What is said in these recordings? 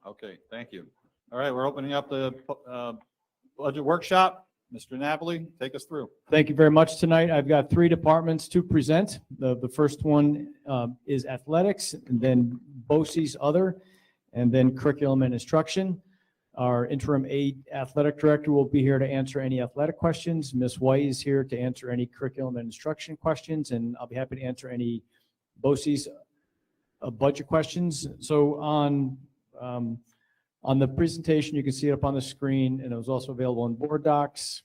Okay, thank you. All right, we're opening up the budget workshop. Mr. Napoli, take us through. Thank you very much tonight. I've got three departments to present. The first one is athletics, and then BOCES other, and then curriculum and instruction. Our interim aide athletic director will be here to answer any athletic questions. Ms. White is here to answer any curriculum and instruction questions, and I'll be happy to answer any BOCES budget questions. So on the presentation, you can see it up on the screen, and it was also available in board docs.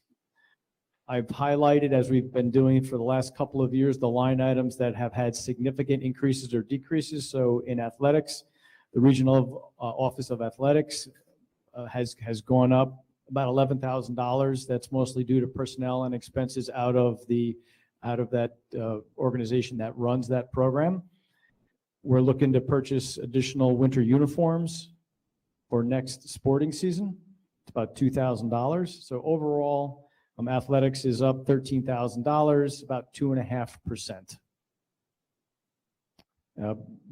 I've highlighted, as we've been doing for the last couple of years, the line items that have had significant increases or decreases. So in athletics, the Regional Office of Athletics has gone up about $11,000. That's mostly due to personnel and expenses out of that organization that runs that program. We're looking to purchase additional winter uniforms for next sporting season. It's about $2,000. So overall, athletics is up $13,000, about 2.5%.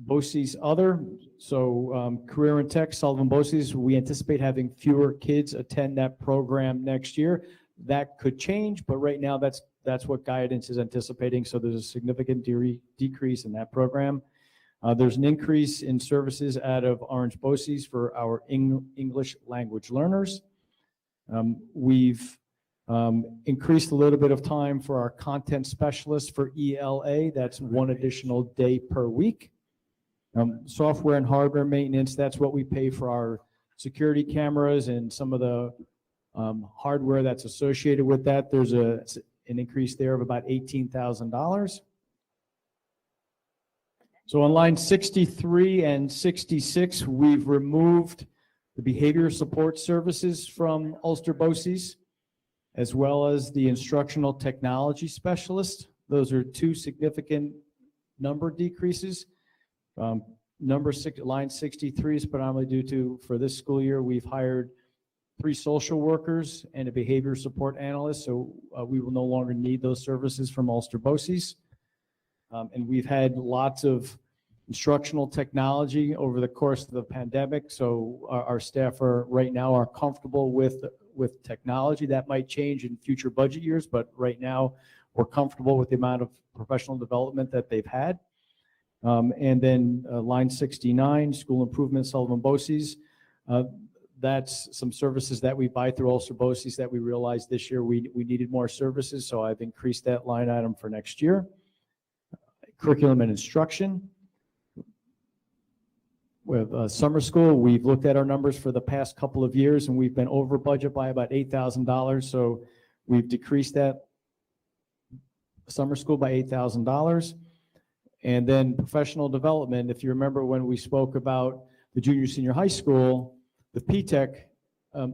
BOCES other, so career and tech, Sullivan BOCES, we anticipate having fewer kids attend that program next year. That could change, but right now that's what guidance is anticipating. So there's a significant decrease in that program. There's an increase in services out of Orange BOCES for our English language learners. We've increased a little bit of time for our content specialists for ELA. That's one additional day per week. Software and hardware maintenance, that's what we pay for our security cameras and some of the hardware that's associated with that. There's an increase there of about $18,000. So on line 63 and 66, we've removed the behavior support services from Ulster BOCES, as well as the instructional technology specialist. Those are two significant number decreases. Line 63 is predominantly due to, for this school year, we've hired 3 social workers and a behavior support analyst, so we will no longer need those services from Ulster BOCES. And we've had lots of instructional technology over the course of the pandemic, so our staff right now are comfortable with technology. That might change in future budget years, but right now we're comfortable with the amount of professional development that they've had. And then line 69, school improvement, Sullivan BOCES. That's some services that we buy through Ulster BOCES that we realized this year we needed more services, so I've increased that line item for next year. Curriculum and instruction. With summer school, we've looked at our numbers for the past couple of years, and we've been over budget by about $8,000. So we've decreased that summer school by $8,000. And then professional development, if you remember when we spoke about the junior senior high school, the PTech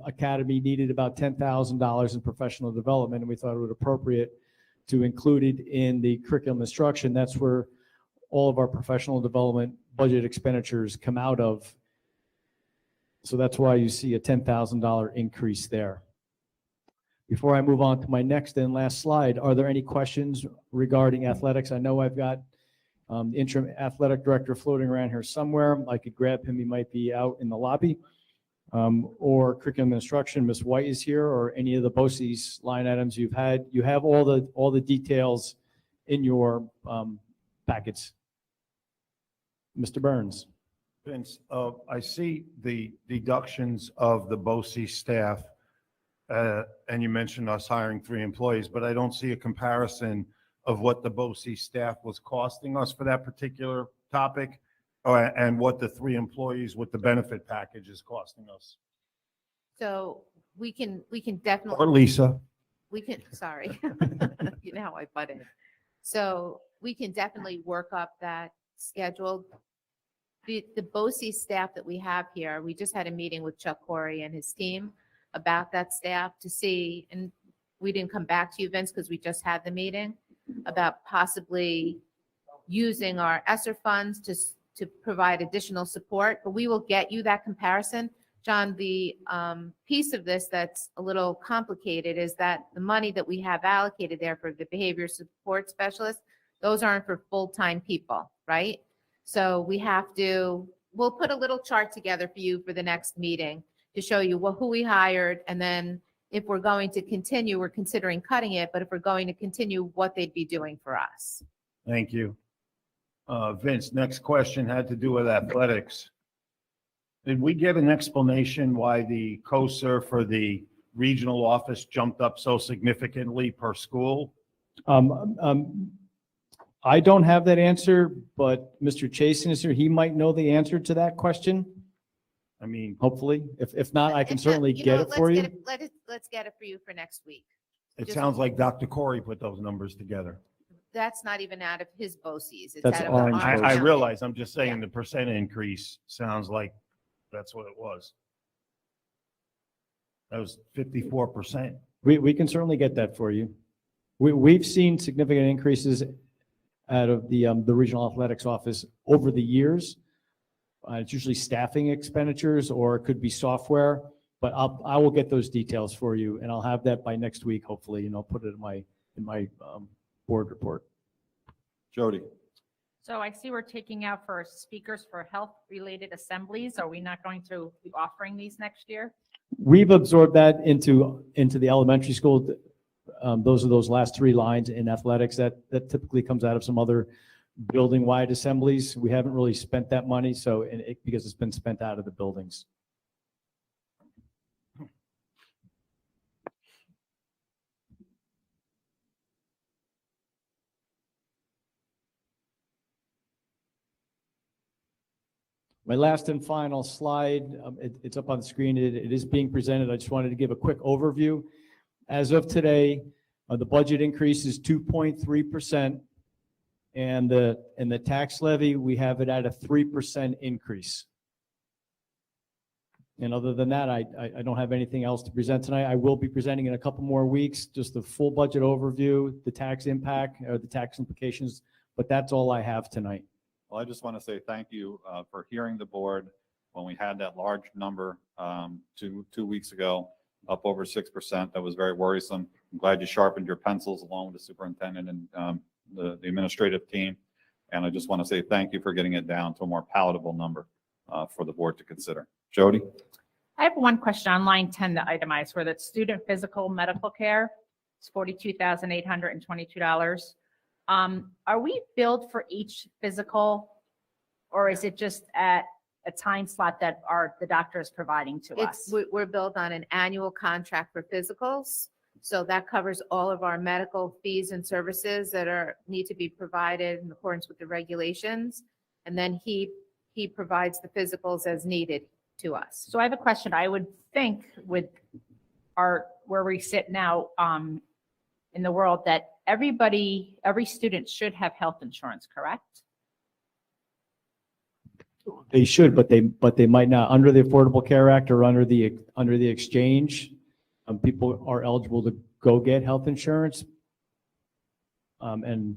Academy needed about $10,000 in professional development, and we thought it was appropriate to include it in the curriculum instruction. That's where all of our professional development budget expenditures come out of. So that's why you see a $10,000 increase there. Before I move on to my next and last slide, are there any questions regarding athletics? I know I've got the interim athletic director floating around here somewhere. I could grab him. He might be out in the lobby. Or curriculum instruction, Ms. White is here, or any of the BOCES line items you've had. You have all the details in your packets. Mr. Burns. Vince, I see the deductions of the BOCES staff, and you mentioned us hiring 3 employees, but I don't see a comparison of what the BOCES staff was costing us for that particular topic, and what the 3 employees with the benefit package is costing us. So we can definitely. Or Lisa. We can, sorry, you know how I butt in. So we can definitely work up that schedule. The BOCES staff that we have here, we just had a meeting with Chuck Corey and his team about that staff to see, and we didn't come back to you, Vince, because we just had the meeting about possibly using our ESSER funds to provide additional support, but we will get you that comparison. John, the piece of this that's a little complicated is that the money that we have allocated there for the behavior support specialists, those aren't for full-time people, right? So we have to we'll put a little chart together for you for the next meeting to show you who we hired, and then if we're going to continue, we're considering cutting it, but if we're going to continue, what they'd be doing for us. Thank you. Vince, next question had to do with athletics. Did we get an explanation why the COSA for the regional office jumped up so significantly per school? I don't have that answer, but Mr. Chasen is here. He might know the answer to that question, I mean, hopefully. If not, I can certainly You get know, it for you. Let's get it for you for next week. it Just- sounds like Dr. Corey put those numbers together. That's not even out of his BOCES. It's That's out of orange our BOCES. I county. realize, I'm just saying Yeah. the percent increase sounds like that's what it was. That was 54%. We can certainly get that for you. We've seen significant increases out of the regional athletics office over the years. It's usually staffing expenditures, or it could be software, but I will get those details for you, and I'll have that by next week, hopefully, and I'll put it in my board report. Jody. So I see we're taking out for speakers for health-related assemblies. Are we not going to be offering these next year? We've absorbed that into the elementary school. Those are those last three lines in athletics that typically comes out of some other building-wide assemblies. We haven't really spent that money, so because it's been spent out of the buildings. My last and final slide, it's up on the screen. It is being presented. I just wanted to give a quick overview. As of today, the budget increase is 2.3%, and the tax levy, we have it at a 3% increase. And other than that, I don't have anything else to present tonight. I will be presenting in a couple more weeks, just the full budget overview, the tax impact, or the tax implications, but that's all I have tonight. Well, I just want to say thank you for hearing the board when we had that large number 2 weeks ago, up over 6%. That was very worrisome. I'm glad you sharpened your pencils along with the superintendent and the administrative team. And I just want to say thank you for getting it down to a more palatable number for the board to consider. Jody? I have one question on line 10, the itemized, where the student physical medical care is $42,822. Are we billed for each physical, or is it just at a time slot that the doctor is providing to us? We're billed on an annual contract for physicals. So that covers all of our medical fees and services that need to be provided in accordance with the regulations. And then he provides the physicals as needed to us. So I have a question. I would think with where we sit now in the world, that every student should have health insurance, correct? They should, but they might not. Under the Affordable Care Act or under the exchange, people are eligible to go get health insurance. And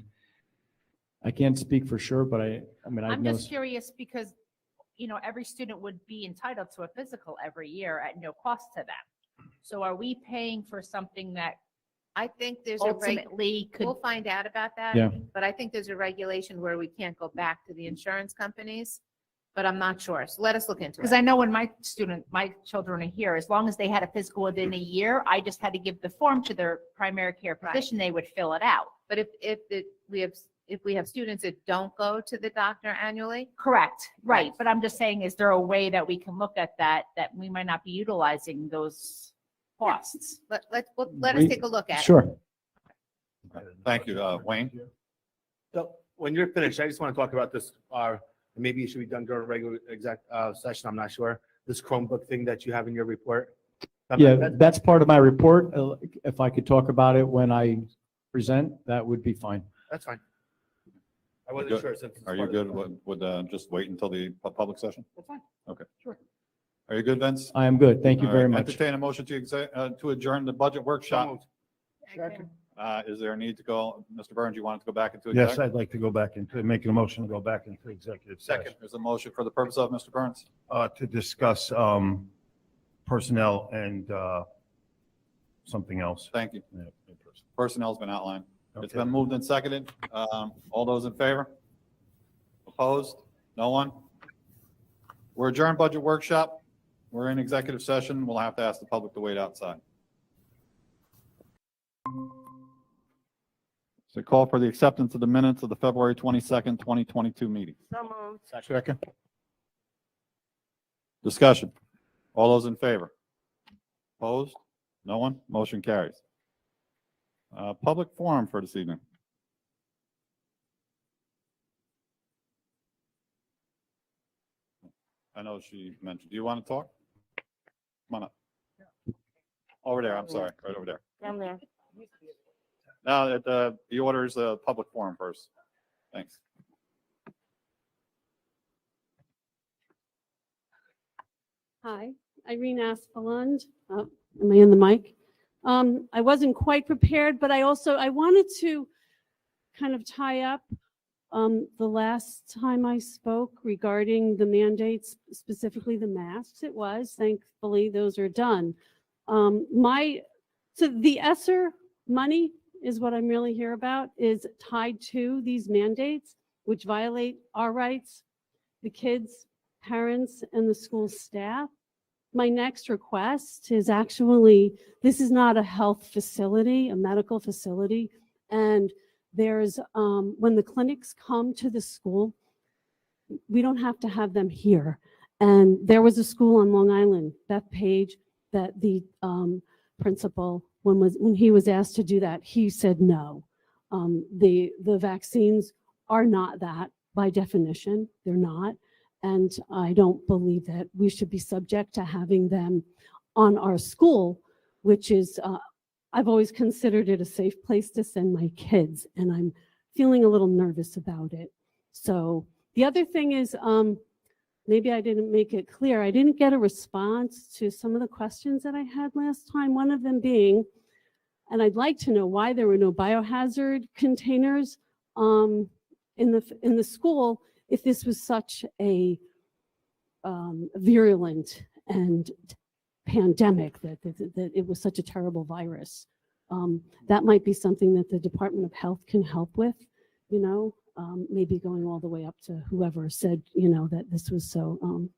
I can't speak for sure, but I mean, I'm just curious because, every student would be entitled to a physical every year at no cost to them. So are we paying for something that I think there's ultimately could? we'll find out about that. Yeah. But I think there's a regulation where we can't go back to the insurance companies, but I'm not sure. So let us look into Because it. I know when my children are here, as long as they had a physical within a year, I just had to give the form to their primary care physician, they would fill it out. But if we have students that don't go to the doctor annually, Correct, right. Right. But I'm just saying, is there a way that we can look at that we might not be utilizing those costs? let us We- take a look at it. Sure. Thank you. Wayne? So when you're finished, I just want to talk about this, maybe it should be done during a regular session, I'm not sure. This Chromebook thing that you have in your report. Yeah, that's part of my report. If I could talk about it when I present, that would be fine. That's fine. I Good. wasn't sure since. it's Are you part of good with just wait until the public session? That's fine. Okay. Sure. Are you good, Vince? I am good. Thank you All very right, much. Entertain a motion to adjourn the budget So workshop. moved. Second. Is there a need to go, Mr. Burns, you wanted to go back into Yes, exec? I'd like to go back into, making a motion to go back into executive session. There's a motion for the purpose of Mr. Burns. To discuss personnel and something else. Thank you. Yeah. Personnel's been outlined. It's Okay. been moved and seconded. All those in favor? Opposed? No one? We're adjourned budget workshop. We're in executive session. We'll have to ask the public to wait outside. So call for the acceptance of the minutes of the February 22nd, 2022 meeting. Second. Discussion. All those in favor? Opposed? No one? Motion carries. Public forum for this evening. I know she mentioned, do you want to talk? Come on up. Over there, I'm sorry, right over there. Down there. Now, the order is a public forum first. Thanks. Hi, Irene Aspelund. Am I in the mic? I wasn't quite prepared, but I wanted to kind of tie up the last time I spoke regarding the mandates, specifically the masks. It was, thankfully, those are done. So the ESSER money is what I'm really here about, is tied to these mandates, which violate our rights, the kids, parents, and the school staff. My next request is actually, this is not a health facility, a medical facility, and there's, when the clinics come to the school, we don't have to have them here. And there was a school on Long Island, Beth Page, that the principal, when he was asked to do that, he said no. The vaccines are not that by definition, they're not. And I don't believe that we should be subject to having them on our school, which is, I've always considered it a safe place to send my kids, and I'm feeling a little nervous about it. So the other thing is, maybe I didn't make it clear. I didn't get a response to some of the questions that I had last time. One of them being, and I'd like to know why there were no biohazard containers in the school if this was such a virulent and pandemic, that it was such a terrible virus. That might be something that the Department of Health can help with, you know, maybe going all the way up to whoever said, you know, that this was so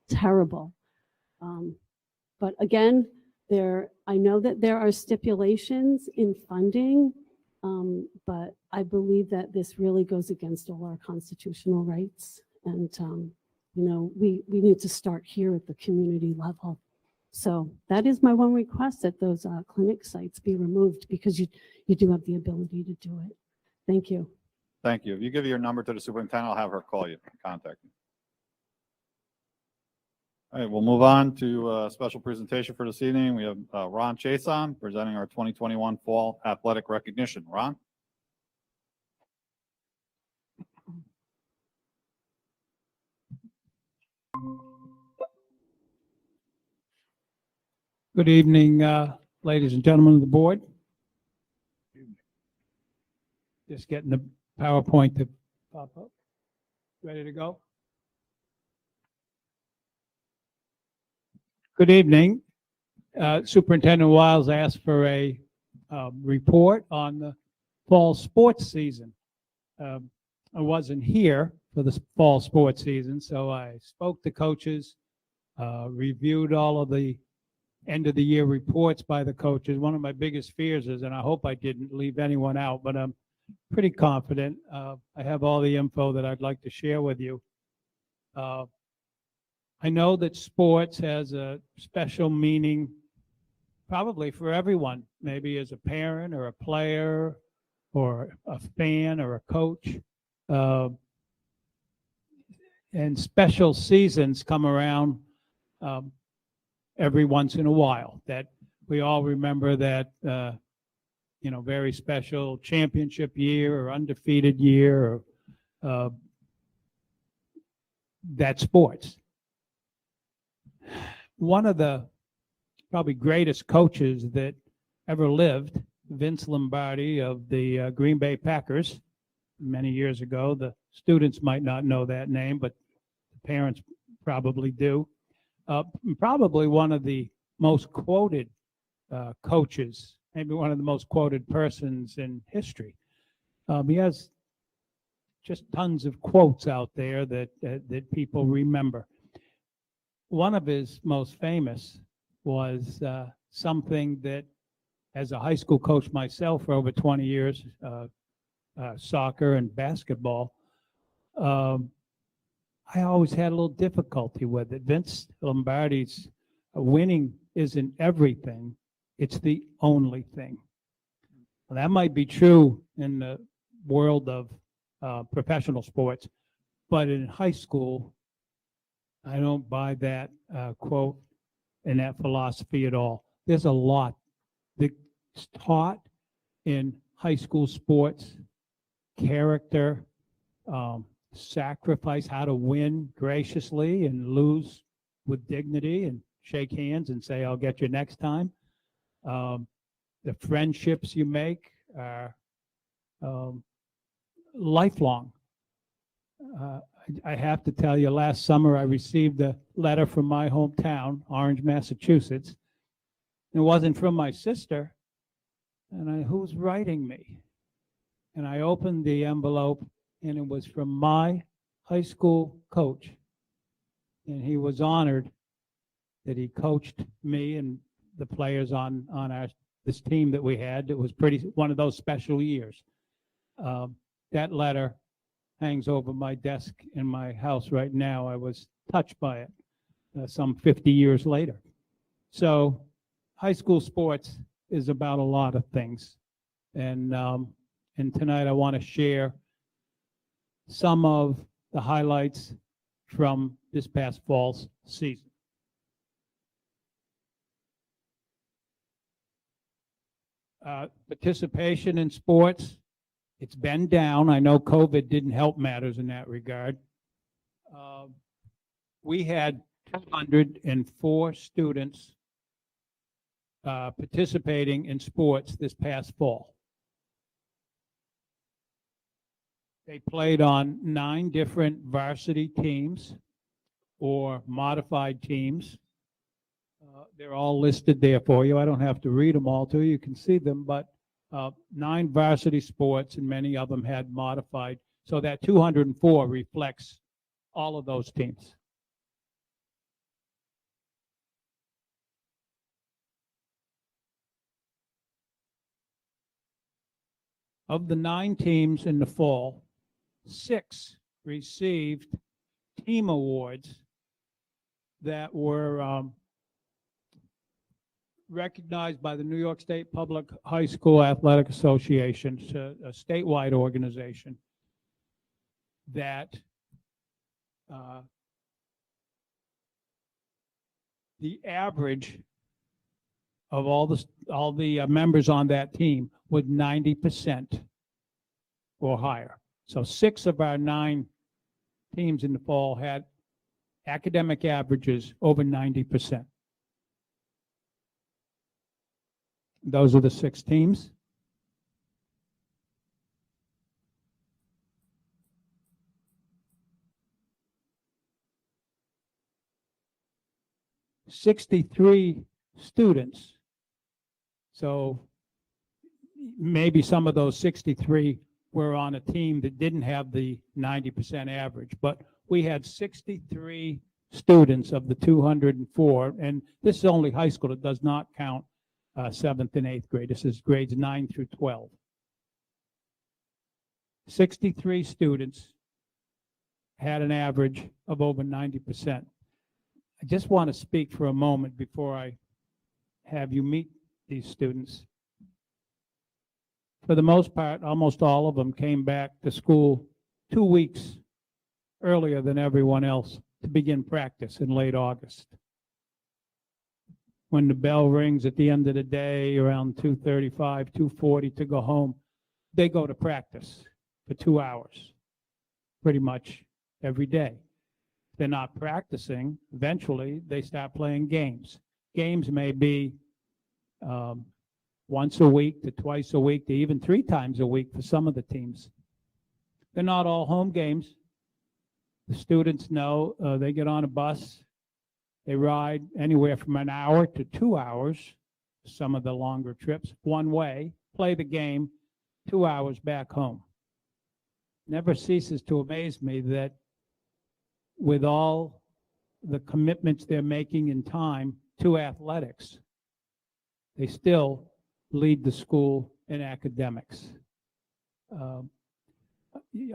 terrible. But again, I know that there are stipulations in funding, but I believe that this really goes against all our constitutional rights. And, you know, we need to start here at the community level. So that is my one request, that those clinic sites be removed, because you do have the ability to do it. Thank you. Thank you. If you give your number to the superintendent, I'll have her call you, contact you. All right, we'll move on to a special presentation for this evening. We have Ron Chason presenting our 2021 Fall Athletic Recognition. Ron? Good evening, ladies and gentlemen of the board. Just getting the PowerPoint to pop up. Ready to go? Good evening. Superintendent Wiles asked for a report on the fall sports season. I wasn't here for the fall sports season, so I spoke to coaches, reviewed all of the end of the year reports by the coaches. One of my biggest fears is, and I hope I didn't leave anyone out, but I'm pretty confident. I have all the info that I'd like to share with you. I know that sports has a special meaning probably for everyone, maybe as a parent or a player or a fan or a coach. And special seasons come around every once in a while, that we all remember that, you know, very special championship year or undefeated year, or that sports. One of the probably greatest coaches that ever lived, Vince Lombardi of the Green Bay Packers, many years ago. The students might not know that name, but the parents probably do. Probably one of the most quoted coaches, maybe one of the most quoted persons in history. He has just tons of quotes out there that people remember. one of his most famous was something that, as a high school coach myself for over 20 years, soccer and basketball, I always had a little difficulty with it. Vince Lombardi's winning isn't everything, it's the only thing. Well, that might be true in the world of professional sports, but in high school, I don't buy that quote and that philosophy at all. There's a lot that's taught in high school sports: character, sacrifice, how to win graciously and lose with dignity, and shake hands and say, "I'll get you next time." The friendships you make are lifelong. I have to tell you, last summer I received a letter from my hometown, Orange, Massachusetts. It wasn't from my sister, and who's writing me? And I opened the envelope, and it was from my high school coach, and he was honored that he coached me and the players on this team that we had. It was one of those special years. That letter hangs over my desk in my house right now. I was touched by it some 50 years later. So high school sports is about a lot of things. And tonight I want to share some of the highlights from this past fall's season. Participation in sports, it's been down. I know COVID didn't help matters in that regard. We had 204 students participating in sports this past fall. They played on 9 different varsity teams or modified teams. They're all listed there for you. I don't have to read them all to you. You can see them, but 9 varsity sports, and many of them had modified. So that 204 reflects all of those teams. Of the 9 teams in the fall, 6 received team awards that were recognized by the New York State Public High School Athletic Association, a statewide organization that the average of all the members on that team was 90% or higher. So 6 of our 9 teams in the fall had academic averages over 90%. Those are the 6 teams. '63 students. So maybe some of those 63 were on a team that didn't have the 90% average, but we had 63 students of the 204, and this is only high school. It does not count 7th and 8th grade. This is grades 9 through 12. 63 students had an average of over 90%. I just want to speak for a moment before I have you meet these students. For the most part, almost all of them came back to school 2 weeks earlier than everyone else to begin practice in late August. When the bell rings at the end of the day around 2:35, 2:40 to go home, they go to practice for 2 hours, pretty much every day. If they're not practicing, eventually they start playing games. Games may be once a week to twice a week to even 3 times a week for some of the teams. They're not all home games. The students know they get on a bus, they ride anywhere from an hour to 2 hours, some of the longer trips, one way, play the game, 2 hours back home. Never ceases to amaze me that with all the commitments they're making in time to athletics, they still lead the school in academics. Um,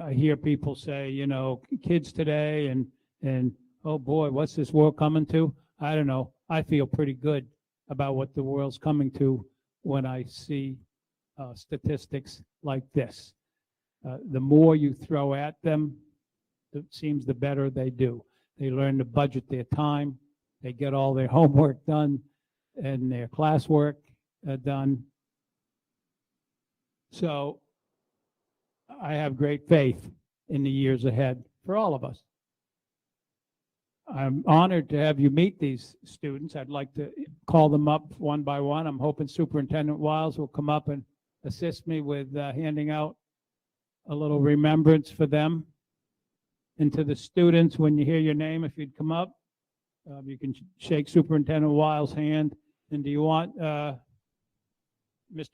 I hear people say, you know, kids today and oh boy, what's this world coming to? I don't know. I feel pretty good about what the world's coming to when I see statistics like this. The more you throw at them, it seems the better they do. They learn to budget their time. They get all their homework done and their classwork done. So I have great faith in the years ahead for all of us. I'm honored to have you meet these students. I'd like to call them up one by one. I'm hoping Superintendent Wiles will come up and assist me with handing out a little remembrance for them. And to the students, when you hear your name, if you'd come up, you can shake Superintendent Wiles' hand. And do you want, Mr.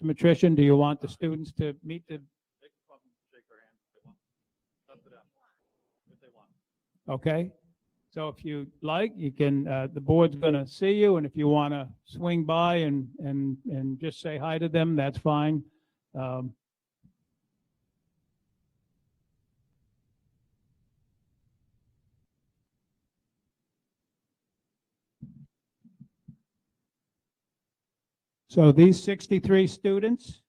Matrician, do you want the students to meet the? They can come and shake their hand if they want. It's up to them, if they want. Okay, so if you like, you can, the board's gonna see you, and if you wanna swing by and just say hi to them, that's fine. So these 63 students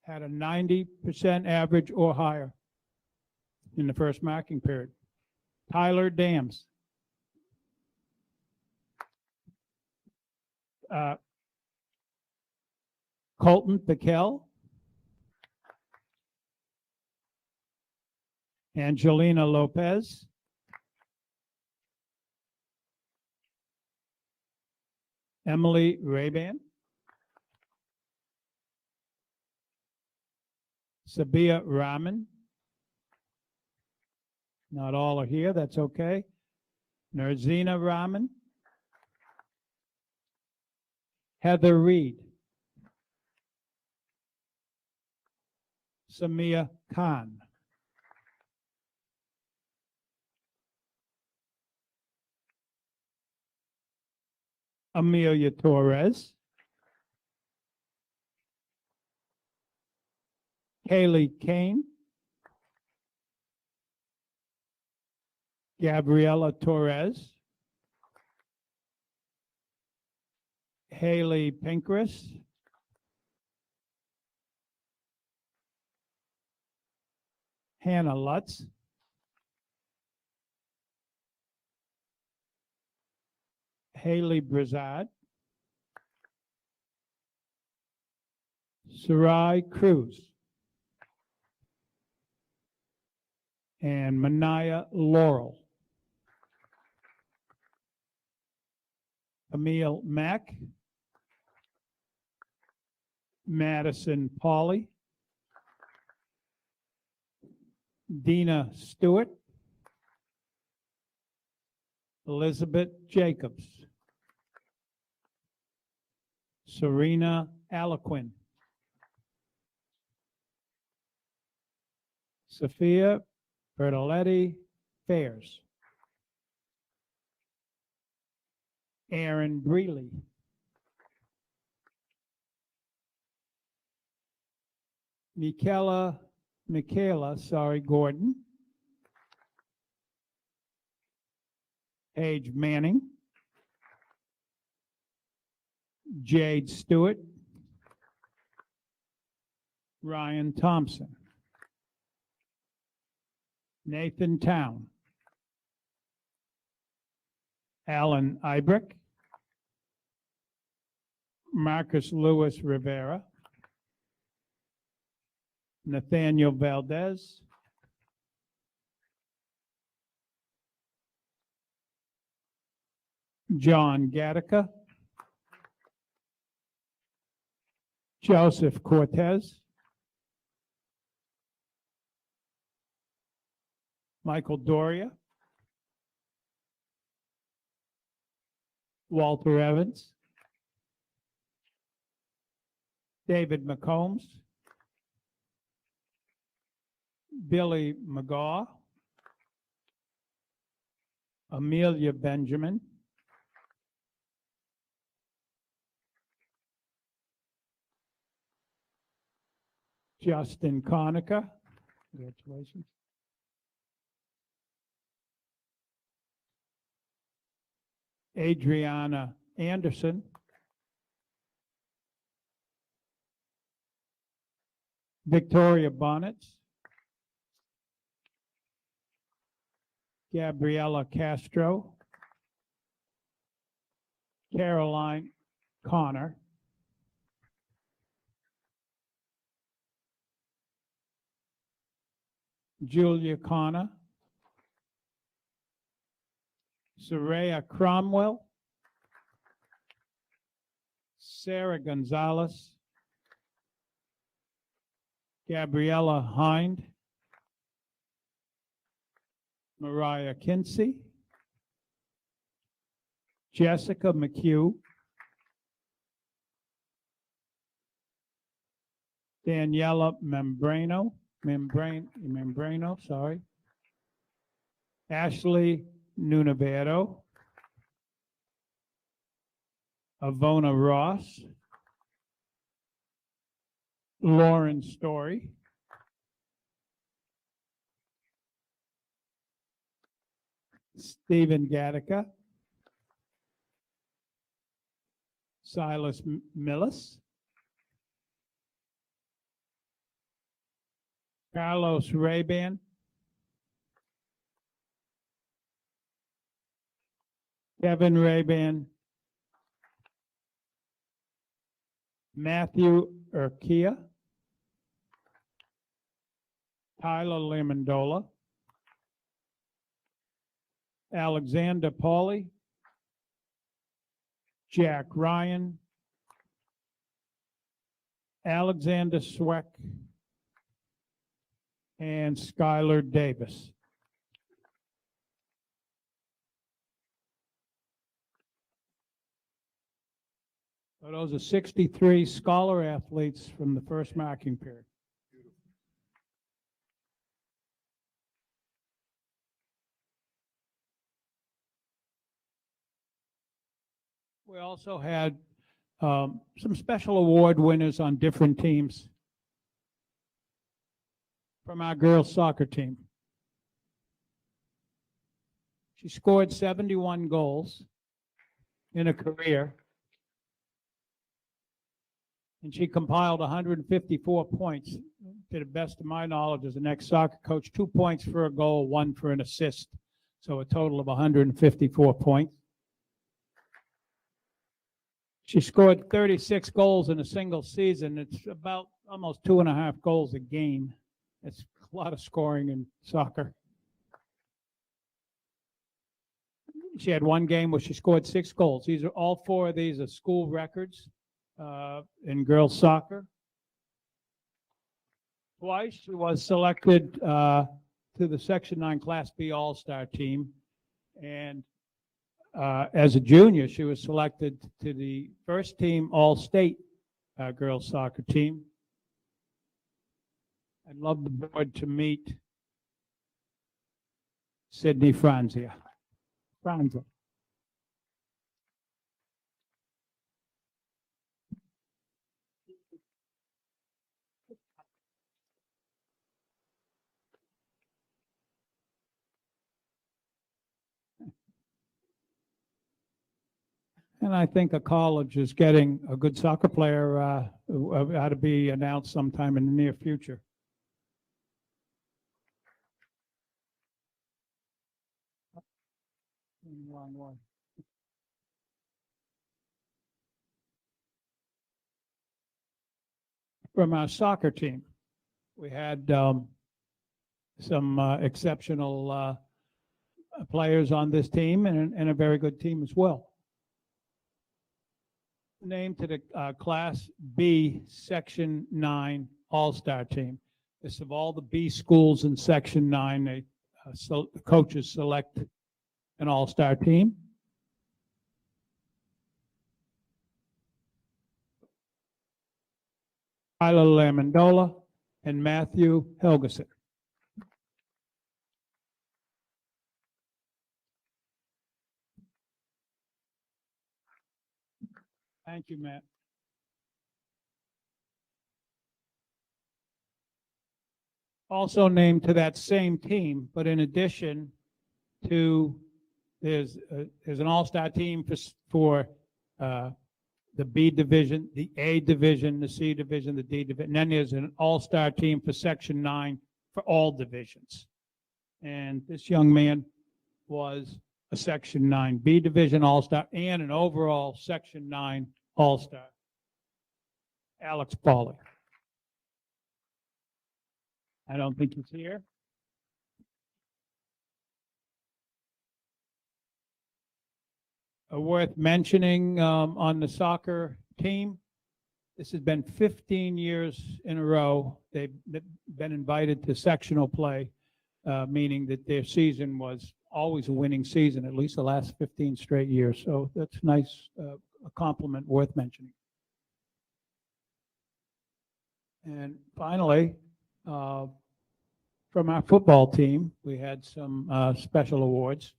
had a 90% average or higher in the first marking period. Tyler Dams. Colton Piquel. Angelina Lopez. Emily Raban. Sabia Rahman. Not all are here, that's okay. Nurzina Rahman. Heather Reed. Samia Khan. Amelia Torres. Kaylee Kane. Gabriela Torres. Haley Pincris. Hannah Lutz. Haley Brizard. Sarai Cruz. And Manaya Laurel. Emil Mack. Madison Pauley. Dina Stewart. Elizabeth Jacobs. Serena Alaquin. Sophia Bertoletti Fairs. Aaron Breeley. Michaela Gordon. Paige Manning. Jade Stewart. Ryan Thompson. Nathan Town. Alan Ibrick. Marcus Lewis Rivera. Nathaniel Valdez. John Gattaca. Joseph Cortez. Michael Doria. Walter Evans. David McCombs. Billy McGaw. Amelia Benjamin. Justin Conica. Congratulations. Adriana Anderson. Victoria Bonnets. Gabriella Castro. Caroline Connor. Julia Connor. Soraya Cromwell. Sarah Gonzalez. Gabriella Hind. Mariah Kinsey. Jessica McHugh. Daniela Membrano, sorry. Ashley Nunavero. Avona Ross. Lauren Story. Stephen Gattaca. Silas Millis. Carlos Raban. Kevin Raban. Matthew Urquia. Tyler Lamondola. Alexander Pauly. Jack Ryan. Alexander Sweck. And Skylar Davis. So those are 63 scholar athletes from the first marking period. We also had some special award winners on different teams from our girls soccer team. She scored 71 goals in a career, and she compiled 154 points. To the best of my knowledge as an ex-soccer coach, 2 points for a goal, 1 for an assist. So a total of 154 points. She scored 36 goals in a single season. It's about almost 2.5 goals a game. It's a lot of scoring in soccer. She had one game where she scored 6 goals. All 4 of these are school records in girls soccer. Twice she was selected to the Section 9 Class B All-Star team. And as a junior, she was selected to the first team All-State girls soccer team. I'd love the board to meet Sydney Franzia. And I think a college is getting a good soccer player ought to be announced sometime in the near future. Wrong one. From our soccer team, we had some exceptional players on this team and a very good team as well. Named to the Class B Section 9 All-Star team. This of all the B schools in Section 9, the coaches select an all-star team. Tyler Lamondola and Matthew Helgeson. Thank you, Matt. Also named to that same team, but in addition to, there's an all-star team for the B division, the A division, the C division, the D division, and then there's an all-star team for Section 9 for all divisions. And this young man was a Section 9 B division all-star and an overall Section 9 all-star. Alex Pauly. I don't think he's here. Worth mentioning on the soccer team, this has been 15 years in a row. They've been invited to sectional play, meaning that their season was always a winning season, at least the last 15 straight years. So that's nice, a compliment worth mentioning. And finally, from our football team, we had some special awards.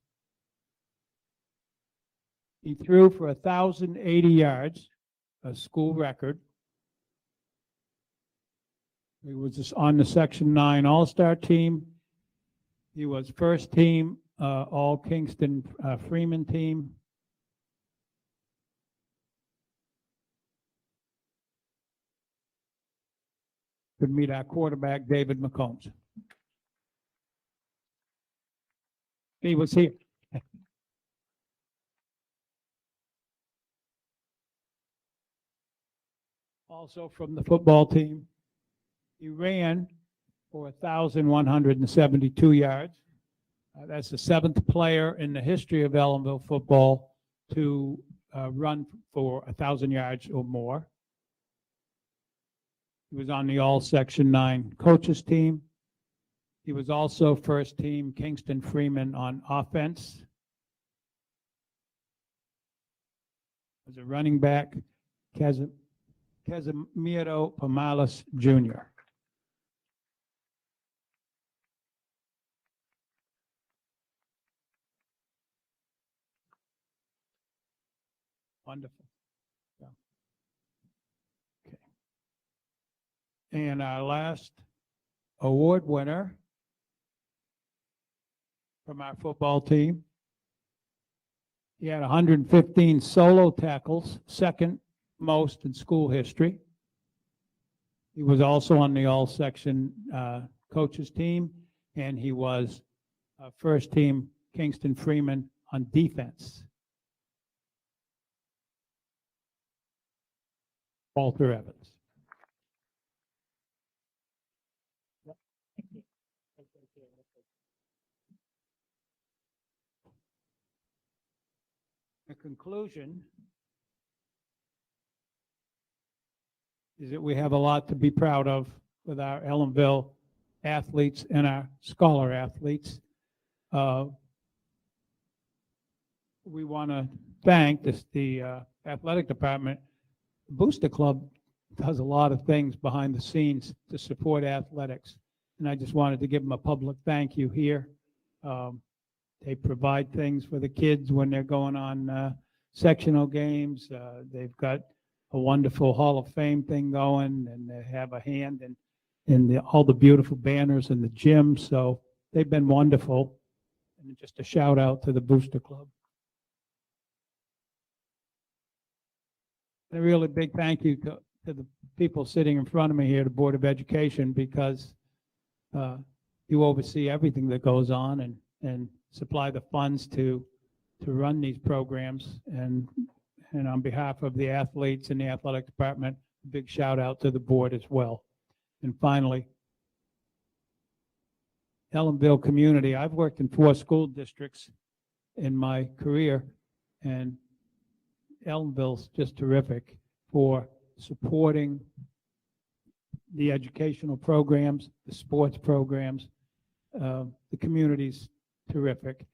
He threw for 1,080 yards, a school record. He was just on the Section 9 All-Star team. He was first team All Kingston Freeman team. Could meet our quarterback, David McCombs. He was here. Also from the football team, he ran for 1,172 yards. That's the 7th player in the history of Ellenville football to run for 1,000 yards or more. He was on the all Section 9 coaches team. He was also first team Kingston Freeman on offense. As a running back, Casimiro Pomales Jr. Wonderful. Yeah. Okay. And our last award winner from our football team. He had 115 solo tackles, second most in school history. He was also on the all-section coaches team, and he was first team Kingston Freeman on defense. Walter Evans. The conclusion is that we have a lot to be proud of with our Ellenville athletes and our scholar athletes. We want to thank the athletic department. Booster Club does a lot of things behind the scenes to support athletics, and I just wanted to give them a public thank you here. They provide things for the kids when they're going on sectional games. They've got a wonderful Hall of Fame thing going, and they have a hand in all the beautiful banners in the gym. So they've been wonderful. And just a shout out to the Booster Club. And a really big thank you to the people sitting in front of me here, the Board of Education, because you oversee everything that goes on and supply the funds to run these programs. And on behalf of the athletes and the athletic department, a big shout out to the board as well. And finally, Ellenville community. I've worked in 4 school districts in my career, and Ellenville's just terrific for supporting the educational programs, the sports programs. The community's terrific.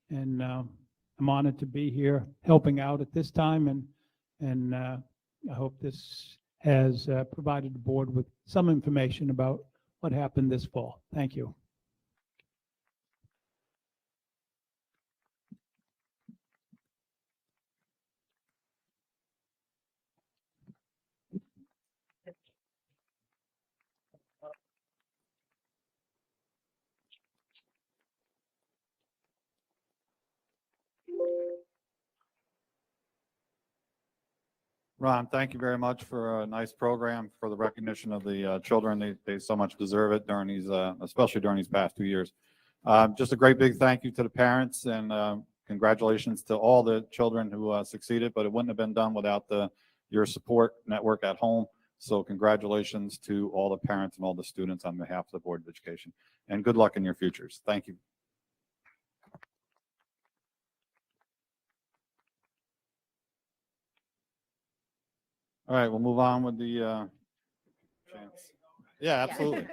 And I'm honored to be here helping out at this time, and I hope this has provided the board with some information about what happened this fall. Thank you. Ron, thank you very much for a nice program, for the recognition of the children. They so much deserve it during these, especially during these past 2 years. Just a great big thank you to the parents, and congratulations to all the children who succeeded, but it wouldn't have been done without your support network at home. So congratulations to all the parents and all the students on behalf of the Board of Education, and good luck in your futures. Thank you. All right, we'll move on with the chance. Yeah, absolutely.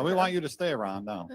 We want you to stay around now.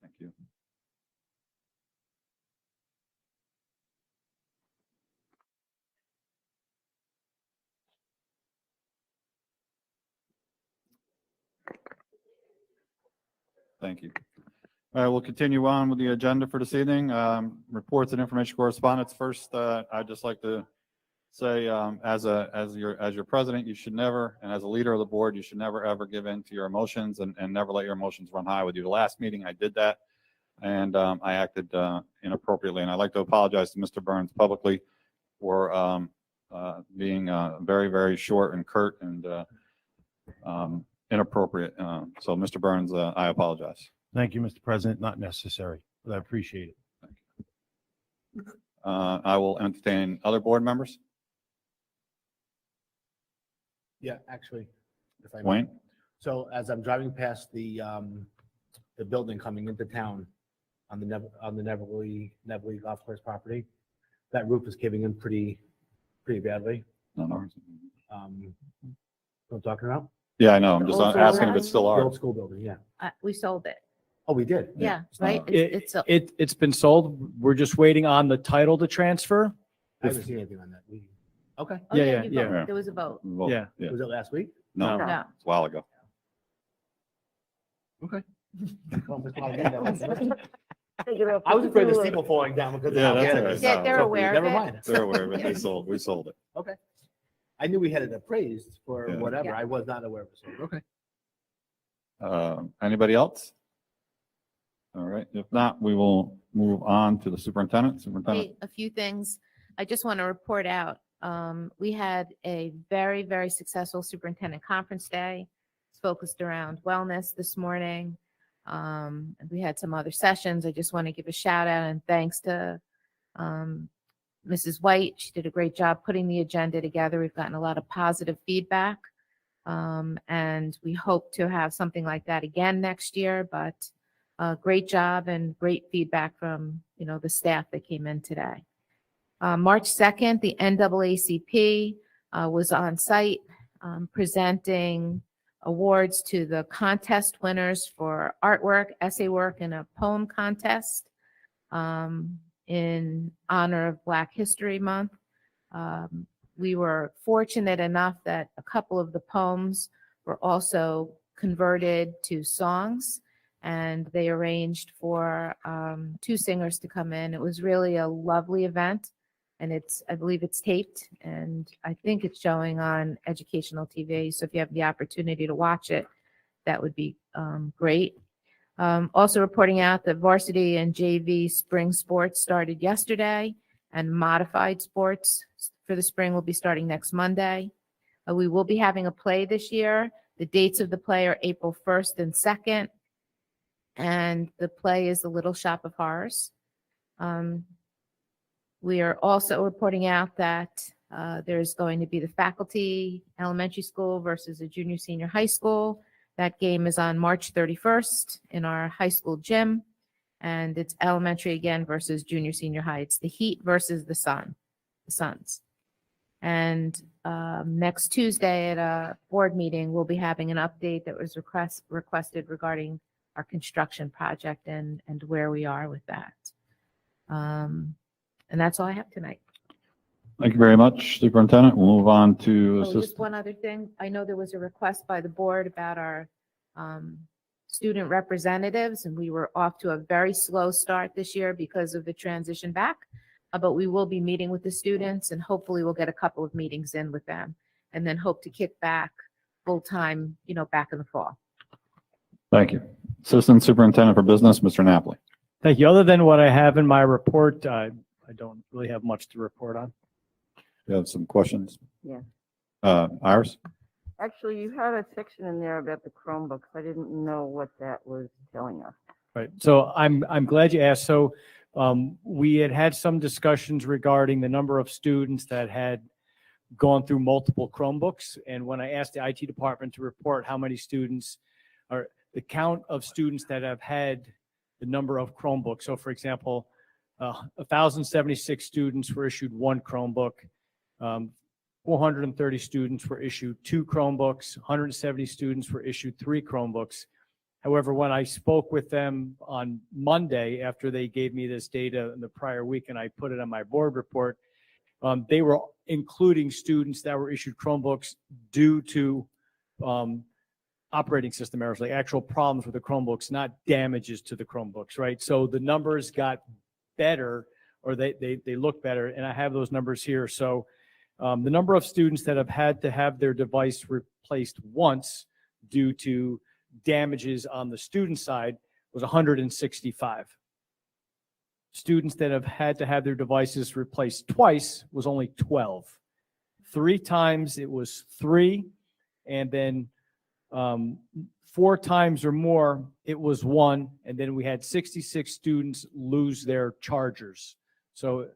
Thank you. Thank you. All right, we'll continue on with the agenda for this evening. Reports and information correspondence. First, I'd just like to say, as your president, you should never, and as a leader of the board, you should never ever give in to your emotions, and never let your emotions run high with you. The last meeting I did that, and I acted inappropriately, and I'd like to apologize to Mr. Burns publicly for being very, very short and curt and inappropriate. So, Mr. Burns, I apologize. Thank you, Mr. President. Not necessary, but I appreciate it. I will entertain other board members. Yeah, actually, if I may. Wayne? So as I'm driving past the building coming into town on the Neverly Golf Course property, that roof is caving in pretty badly. No. What I'm talking about? Yeah, I know. I'm just old asking if building? it's still The ours. old school building, yeah. We sold it. Oh, we did? Yeah, it's not right? ours. It's It's been sold. We're just waiting on the title to transfer. I haven't seen anything on that. Okay. oh, Yeah, you yeah. voted. There was a vote. Vote. Yeah. Was it last week? No, No. No. it's a while ago. Okay. I was afraid of steeple falling down because. Yeah, of how that's bad all it right. is. Yeah, they're So, aware of Never it. mind. They're aware of it. We sold it. Okay. I knew we had it appraised for Yeah. whatever. Yeah. I was not aware of it. So, okay. Anybody else? All right. If not, we will move on to the superintendent. Superintendent. Hey, a few things. I just want to report out. We had a very, very successful superintendent conference day. It's focused around wellness this morning. And we had some other sessions. I just want to give a shout out and thanks to Mrs. White. She did a great job putting the agenda together. We've gotten a lot of positive feedback. And we hope to have something like that again next year, but great job and great feedback from, the staff that came in today. March 2nd, the NAACP was on site presenting awards to the contest winners for artwork, essay work, and a poem contest in honor of Black History Month. We were fortunate enough that a couple of the poems were also converted to songs, and they arranged for 2 singers to come in. It was really a lovely event, and I believe it's taped, and I think it's showing on educational TV. So if you have the opportunity to watch it, that would be great. Also reporting out that varsity and JV spring sports started yesterday, and modified sports for the spring will be starting next Monday. We will be having a play this year. The dates of the play are April 1st and 2nd, and the play is The Little Shop of Horrors. We are also reporting out that there's going to be the faculty elementary school versus a junior senior high school. That game is on March 31st in our high school gym, and it's elementary again versus junior senior high. It's the Heat versus the Suns. And next Tuesday at a board meeting, we'll be having an update that was requested regarding our construction project and where we are with that. And that's all I have tonight. Thank you very much, Superintendent. We'll move on to Oh, just Assistant. one other thing. I know there was a request by the board about our student representatives, and we were off to a very slow start this year because of the transition back. But we will be meeting with the students, and hopefully we'll get a couple of meetings in with them, and then hope to kick back full-time, back in the fall. Thank you. Assistant Superintendent for Business, Mr. Napoli. Thank you. Other than what I have in my report, I don't really have much to report on. You have some questions? Yeah. Iris? Actually, you had a section in there about the Chromebooks. I didn't know what that was telling us. Right. So I'm glad you asked. So we had some discussions regarding the number of students that had gone through multiple Chromebooks. And when I asked the IT department to report how many students or the count of students that have had the number of Chromebooks. So for example, 1,076 students were issued one Chromebook. 430 students were issued 2 Chromebooks. 170 students were issued 3 Chromebooks. However, when I spoke with them on Monday, after they gave me this data in the prior week and I put it on my board report, they were including students that were issued Chromebooks due to operating system errors, like actual problems with the Chromebooks, not damages to the Chromebooks, right? So the numbers got better, or they look better, and I have those numbers here. So the number of students that have had to have their device replaced once due to damages on the student side was 165. Students that have had to have their devices replaced twice was only 12. 3 times it was 3, and then 4 times or more it was 1, and then we had 66 students lose their chargers. So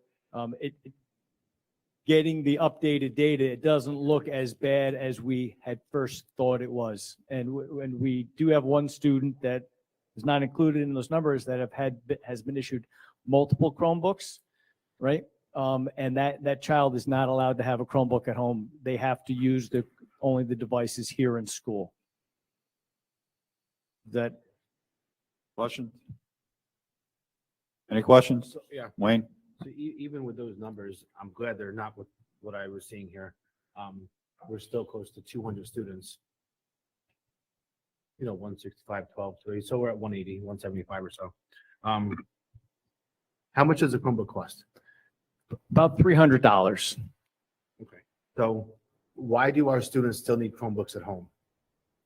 getting the updated data, it doesn't look as bad as we had first thought it was. And we do have one student that is not included in those numbers that has been issued multiple Chromebooks, right? And that child is not allowed to have a Chromebook at home. They have to use only the devices here in school. Questions? Any questions? So, yeah, Wayne? so even with those numbers, I'm glad they're not what I was seeing here. We're still close to 200 students. 165, 12, 3. So we're at 180, 175 or so. How much does a Chromebook cost? About $300. Okay. So why do our students still need Chromebooks at home?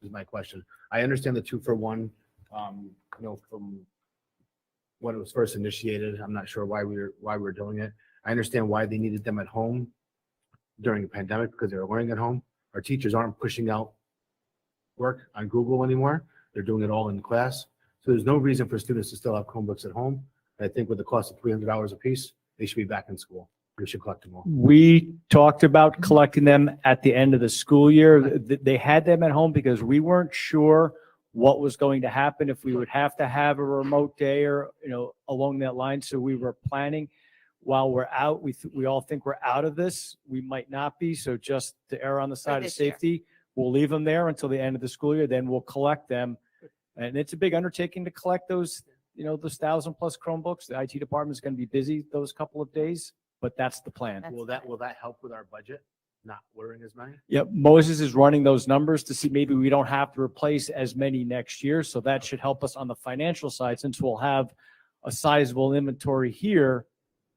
Is my question. I understand the 2-for-1, from when it was first initiated. I'm not sure why we're doing it. I understand why they needed them at home during the pandemic because they were learning at home. Our teachers aren't pushing out work on Google anymore. They're doing it all in class. So there's no reason for students to still have Chromebooks at home. I think with the cost of $300 a piece, they should be back in school. We should collect them all. We talked about collecting them at the end of the school year. They had them at home because we weren't sure what was going to happen, if we would have to have a remote day or, along that line. So we were planning while we're out, we all think we're out of this. We might not be. So just to err on the side of this year. safety, we'll leave them there until the end of the school year. Then we'll collect them. And it's a big undertaking to collect those, those 1,000+ Chromebooks. The IT department is going to be busy those couple of days, but that's the plan. That's Will that help with our budget? Not ordering as many? Yep, Moses is running those numbers to see maybe we don't have to replace as many next year. So that should help us on the financial side, since we'll have a sizable inventory here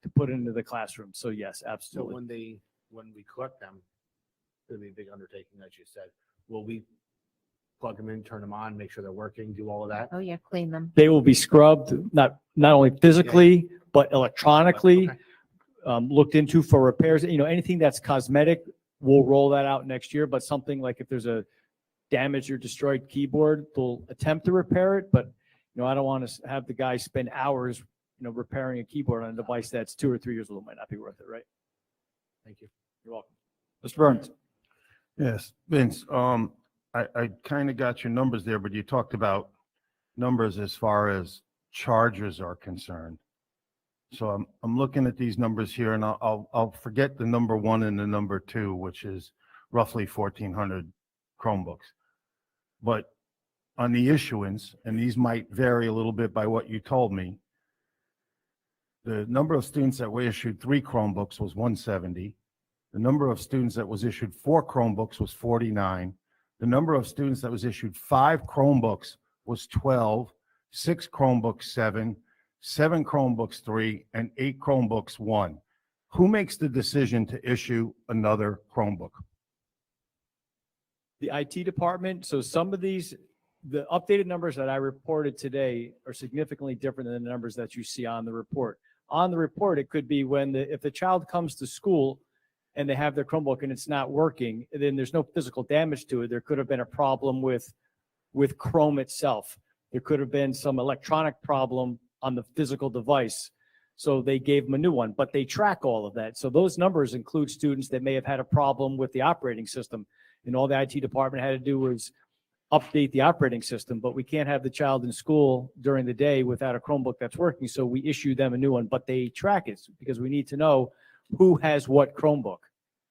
to put into the classroom. So yes, So absolutely. when we collect them, it'll be a big undertaking, as you said. Will we plug them in, turn them on, make sure they're working, do all of that? Oh, yeah, clean them. They will be scrubbed, not only physically, but electronically, Okay. looked into for repairs. Anything that's cosmetic, we'll roll that out next year. But something like if there's a damaged or destroyed keyboard, they'll attempt to repair it. But, I don't want to have the guy spend hours, repairing a keyboard on a device that's 2 or 3 years old. Might not be worth it, right? Thank you. You're welcome. Mr. Burns? Yes, Vince, I kind of got your numbers there, but you talked about numbers as far as chargers are concerned. So I'm looking at these numbers here, and I'll forget the number 1 and the number 2, which is roughly 1,400 Chromebooks. But on the issuance, and these might vary a little bit by what you told me, the number of students that were issued 3 Chromebooks was 170. The number of students that was issued 4 Chromebooks was 49. The number of students that was issued 5 Chromebooks was 12, 6 Chromebooks 7, 7 Chromebooks 3, and 8 Chromebooks 1. Who makes the decision to issue another Chromebook? The IT department, so some of these, the updated numbers that I reported today are significantly different than the numbers that you see on the report. On the report, it could be if the child comes to school and they have their Chromebook and it's not working, then there's no physical damage to it. There could have been a problem with Chrome itself. There could have been some electronic problem on the physical device. So they gave them a new one, but they track all of that. So those numbers include students that may have had a problem with the operating system. And all the IT department had to do was update the operating system, but we can't have the child in school during the day without a Chromebook that's working. So we issue them a new one, but they track it because we need to know who has what Chromebook.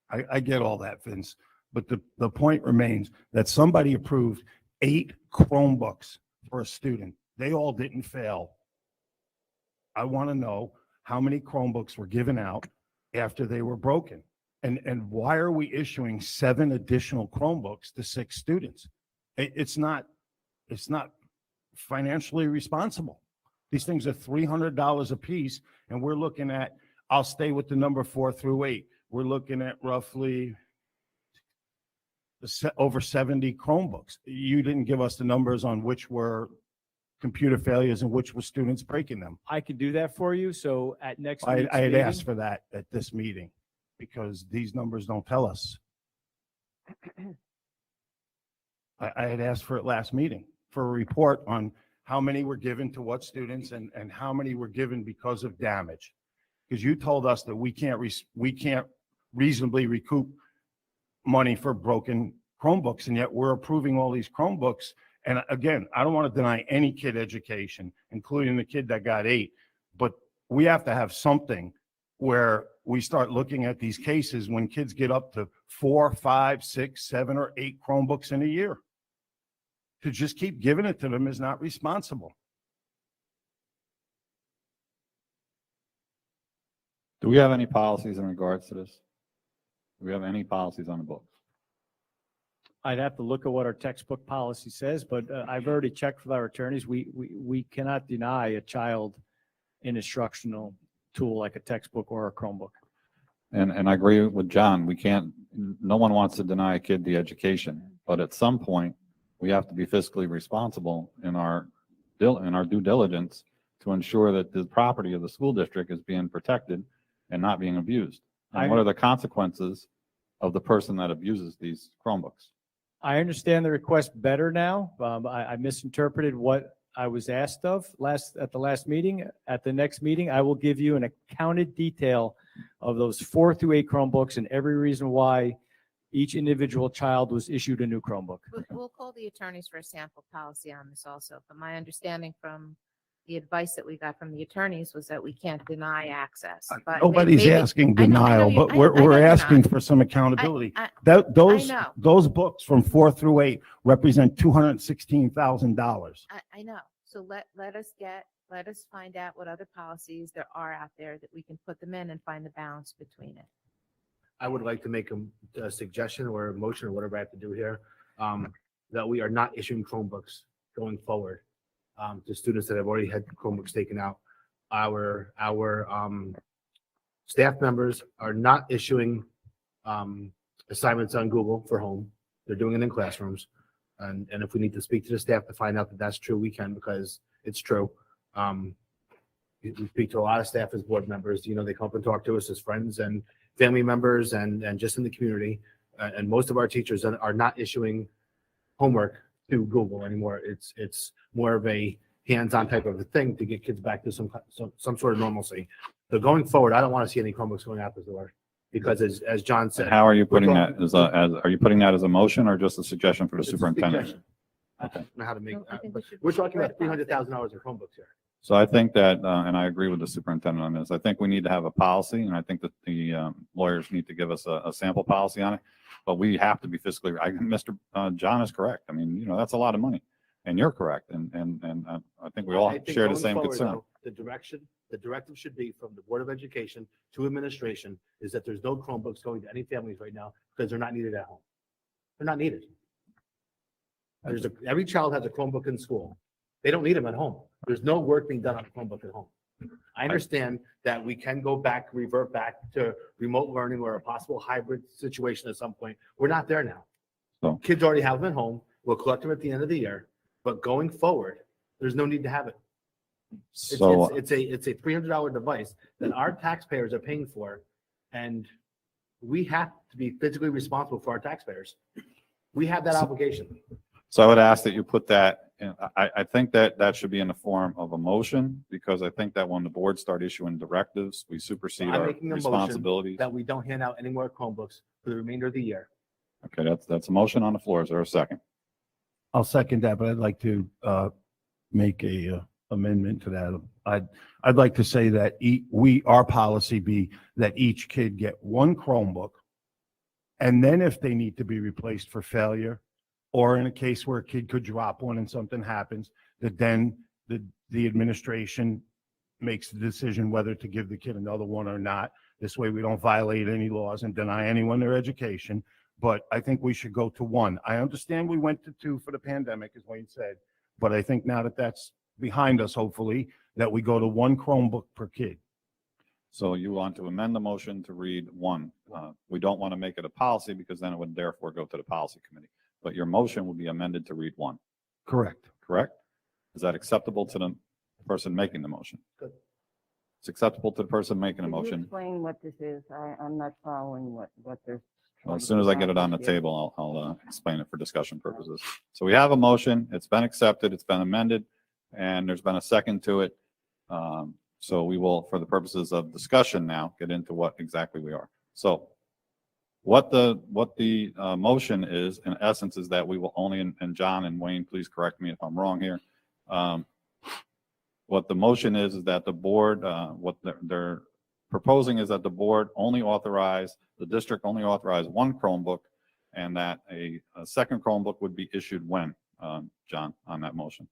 I get all that, Vince, but the point remains that somebody approved 8 Chromebooks for a student. They all didn't fail. I want to know how many Chromebooks were given out after they were broken. And why are we issuing 7 additional Chromebooks to 6 students? It's not financially responsible. These things are $300 a piece, and we're looking at, I'll stay with the number 4 through 8. We're looking at roughly over 70 Chromebooks. You didn't give us the numbers on which were computer failures and which were students breaking them. I can do that for you. So at next I week's had meeting- asked for that at this meeting because these numbers don't tell us. I had asked for it last meeting for a report on how many were given to what students and how many were given because of damage. Because you told us that we can't reasonably recoup money for broken Chromebooks, and yet we're approving all these Chromebooks. And again, I don't want to deny any kid education, including the kid that got 8, but we have to have something where we start looking at these cases when kids get up to 4, 5, 6, 7, or 8 Chromebooks in a year. To just keep giving it to them is not responsible. Do we have any policies in regards to this? Do we have any policies on the books? I'd have to look at what our textbook policy says, but I've already checked with our attorneys. We cannot deny a child an instructional tool like a textbook or a Chromebook. And I agree with John. We can't, no one wants to deny a kid the education, but at some point, we have to be fiscally responsible in our due diligence to ensure that the property of the school district is being protected and not being abused. And what are the consequences of the person that abuses these Chromebooks? I understand the request better now. I misinterpreted what I was asked of at the last meeting. At the next meeting, I will give you an accounted detail of those 4 through 8 Chromebooks and every reason why each individual child was issued a new Chromebook. We'll call the attorneys for a sample policy on this also, but my understanding from the advice that we got from the attorneys was that we can't deny access. But Nobody's maybe- asking I know denial, you- but I know we're you're asking not. for some accountability. I Those know. books from 4 through 8 represent $216,000. I know. So let us find out what other policies there are out there that we can put them in and find the balance between it. I would like to make a suggestion or a motion or whatever I have to do here, that we are not issuing Chromebooks going forward to students that have already had Chromebooks taken out. Our staff members are not issuing assignments on Google for home. They're doing it in classrooms. And if we need to speak to the staff to find out that that's true, we can, because it's true. We speak to a lot of staff as board members. You know, they come up and talk to us as friends and family members and just in the community. And most of our teachers are not issuing homework to Google anymore. It's more of a hands-on type of a thing to get kids back to some sort of normalcy. So going forward, I don't want to see any Chromebooks going out the door because as John said. And how are you putting we're that are you putting that as a motion or just a suggestion for the It's a superintendent? suggestion. I don't know how to make, No, I think we should- we're talking about Right, $300,000 of Chromebooks here. So I think that, and I agree with the superintendent on this, I think we need to have a policy, and I think that the lawyers need to give us a sample policy on it. But we have to be fiscally, Mr. John is correct. I mean, that's a lot of money, and you're correct. And I think we all I think share the going same forward, concern. though, the directive should be from the Board of Education to administration is that there's no Chromebooks going to any families right now because they're not needed at home. They're not needed. Every child has a Chromebook in school. They don't need them at home. There's no work being done on a Chromebook at home. I understand that we can revert back to remote learning or a possible hybrid situation at some point. We're not there now. So- Kids already have them at home. We'll collect them at the end of the year, but going forward, there's no need to have it. So It's a $300 device that our taxpayers are paying for, and we have to be physically responsible for our taxpayers. We have that obligation. So I would ask that you put that, I think that should be in the form of a motion, because I think that when the board start issuing directives, we supersede I'm our making a motion responsibilities. that we don't hand out any more Chromebooks for the remainder of the year. Okay, that's a motion on the floor. Is there a second? I'll second that, but I'd like to make a amendment to that. I'd like to say that our policy be that each kid get one Chromebook, and then if they need to be replaced for failure, or in a case where a kid could drop one and something happens, that then the administration makes the decision whether to give the kid another one or not. This way we don't violate any laws and deny anyone their education. But I think we should go to one. I understand we went to two for the pandemic, as Wayne said, but I think now that that's behind us, hopefully, that we go to one Chromebook per kid. So you want to amend the motion to read one. We don't want to make it a policy, because then it would therefore go to the policy committee. But your motion would be amended to read one, Correct. correct? Is that acceptable to the person making the motion? Good. It's acceptable to the person making the Could you motion. explain what this is? I'm not following what they're. Well, as soon as I get it on the table, I'll explain it for discussion purposes. So we have a motion, it's been accepted, it's been amended, and there's been a second to it. So we will, for the purposes of discussion now, get into what exactly we are. So what the motion is, in essence, is that we will only, and John and Wayne, please correct me if I'm wrong here. What the motion is that the board, what they're proposing is that the board only authorize, the district only authorize one Chromebook, and that a second Chromebook would be issued when, John, on that motion.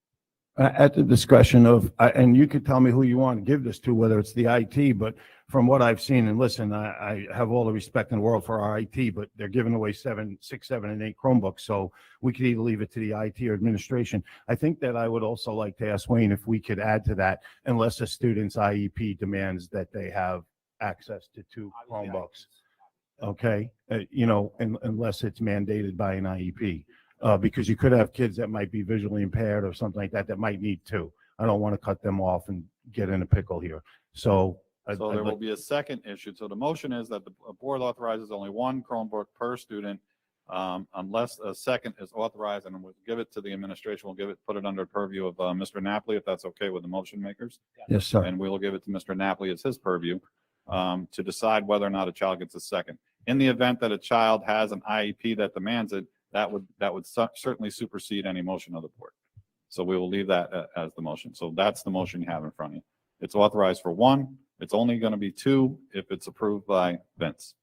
At the discretion of, and you could tell me who you want to give this to, whether it's the IT, but from what I've seen, and listen, I have all the respect in the world for our IT, but they're giving away 6, 7, and 8 Chromebooks, so we could either leave it to the IT or administration. I think that I would also like to ask Wayne if we could add to that, unless a student's IEP demands that they have access to 2 Chromebooks. Okay, unless it's mandated by an IEP. Because you could have kids that might be visually impaired or something like that, that might need 2. I don't want to cut them off and get in a pickle here. So. So there will be a second issue. So the motion is that the board authorizes only one Chromebook per student, unless a second is authorized, and we'll give it to the administration. We'll put it under purview of Mr. Napoli, if that's okay with the motion makers. Yes, sir. And we will give it to Mr. Napoli as his purview to decide whether or not a child gets a second. In the event that a child has an IEP that demands it, that would certainly supersede any motion of the board. So we will leave that as the motion. So that's the motion you have in front of you. It's authorized for 1. It's only going to be 2 if it's approved by Vince.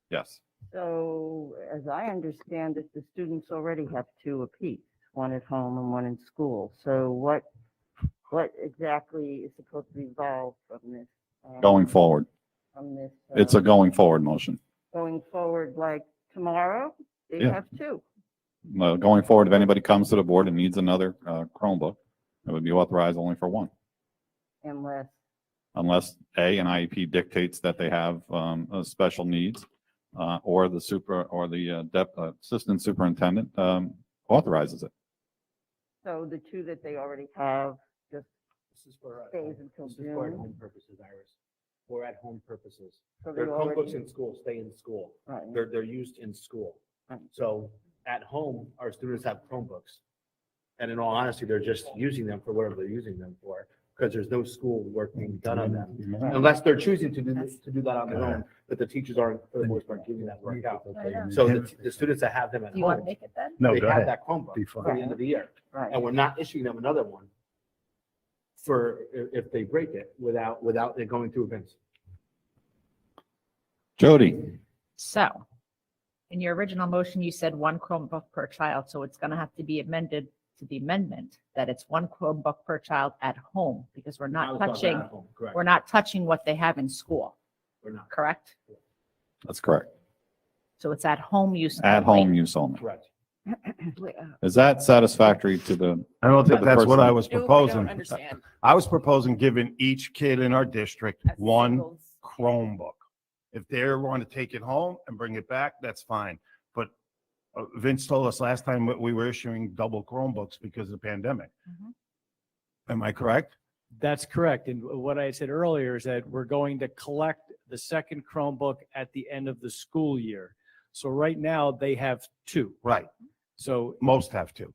Yes. So as I understand it, the students already have 2 apiece, one at home and one in school. So what exactly is supposed to be evolved from this? Going forward. From this. It's a going forward motion. Going forward, like tomorrow, they Yeah. have 2. Well, going forward, if anybody comes to the board and needs another Chromebook, it would be authorized only for 1. Unless an IEP dictates that they have special needs, or the assistant superintendent authorizes it. So the 2 that they already have just This is for stays until this is for at June. home purposes, Iris. For at home purposes. So Their they Chromebooks already, in school stay in school. right. They're used in school. Right. So at home, our students have Chromebooks. And in all honesty, they're just using them for whatever they're using them for, because there's no school work being done on them. Unless they're choosing to do that on their own, but the teachers aren't, for the most part, giving that work out. So the students that have them at Do you want to home, make it then? No, they go have ahead. that Chromebook Be for fine. the end of the year. Right. And we're not issuing them another one for if they break it without it going through Vince. Jody, So in your original motion, you said one Chromebook per child, so it's going to have to be amended to the amendment that it's one Chromebook per child at home, because we're I not was talking touching, at home, correct. we're not touching what they have in school, We're not, correct? that's correct. So it's at home use. At only. home use only. correct. Is that satisfactory to the, I don't think the that's what person- I was proposing. I was proposing giving each kid in our district one Chromebook. If they want to take it home and bring it back, that's fine. But Vince told us last time that we were issuing double Chromebooks because of the pandemic. Mhm. Am I correct? That's correct. And what I said earlier is that we're going to collect the second Chromebook at the end of the school year. So right now, they have two. Right. So Most have to.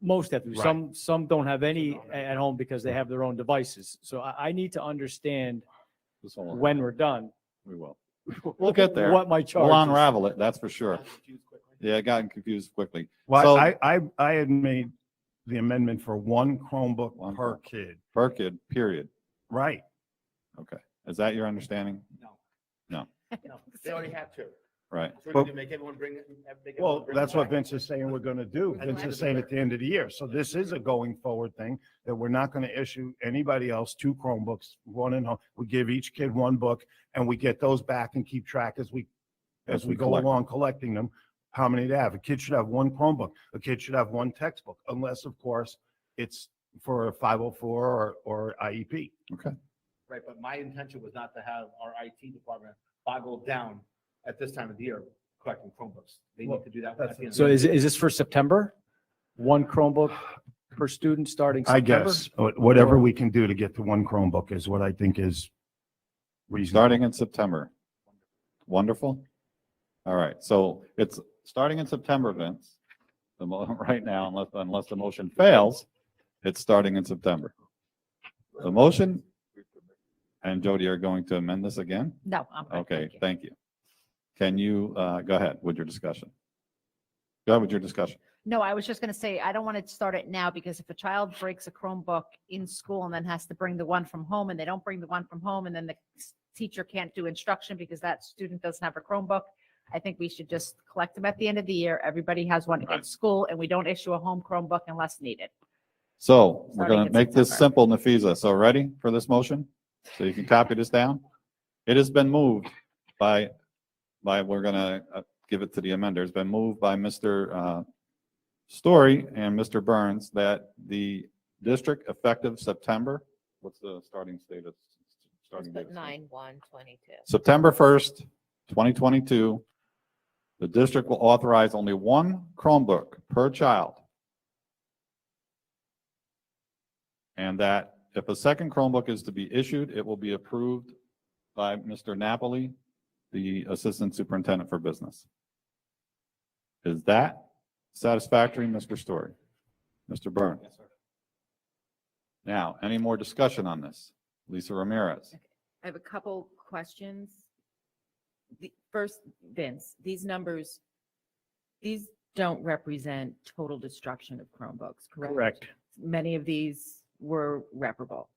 most have to. Right. Some don't have any at home because they have their own devices. So I need to understand Just hold on. when we're done. We will. We'll get there. What my charge We'll is. unravel it, that's for sure. Yeah, I got confused quickly. Well, So- I had made the amendment for one Chromebook One per Chromebook. kid. Per kid, period. Right. Okay. Is that your understanding? No. No. No, they already have two. Right. So we're gonna make everyone bring it. make everyone Well, bring it that's what back. Vince is saying we're going to do. And Vince then- is saying at the end of the year. So this is a going forward thing that we're not going to issue anybody else two Chromebooks, one in home. We give each kid one book and we get those back and keep track as we go collect. along collecting them, how many they have. A kid should have one Chromebook. A kid should have one textbook, unless of course it's for a 504 or IEP. Right, but my intention was not to have our IT department boggled down at this time of the year collecting Chromebooks. They Well, need to do that. that's- at the end of So the is year. this for September? One Chromebook per student starting I September? guess, whatever we can do to get to one Chromebook is what I think is reasonable. Starting in September. Wonderful. All right, so it's starting in September, Vince. Right now, unless the motion fails, it's starting in September. The motion, and Jody are going to amend this again? No, I'm good. Okay, Thank you. thank you. Can you, go ahead with your discussion? Go ahead with your discussion. No, I was just going to say, I don't want to start it now, because if a child breaks a Chromebook in school and then has to bring the one from home, and they don't bring the one from home, and then the teacher can't do instruction because that student doesn't have a Chromebook, I think we should just collect them at the end of the year. Everybody has one Right. at school, and we don't issue a home Chromebook unless needed. So we're Starting going in to make this September. simple, Nafisa. So ready for this motion? So you can copy this down? It has been moved by, we're going to give it to the amender. It's been moved by Mr. Story and Mr. Burns that the district effective September, what's the starting status? Starting date? 9/1/22. September 1st, 2022, the district will authorize only one Chromebook per child. And that if a second Chromebook is to be issued, it will be approved by Mr. Napoli, the Assistant Superintendent for Business. Is that satisfactory, Mr. Story? Mr. Byrne? Yes, sir. Now, any more discussion on this? Lisa Ramirez? I have a couple questions. First, Vince, these numbers, these don't represent total destruction of Chromebooks, correct? Correct. Many of these were reparable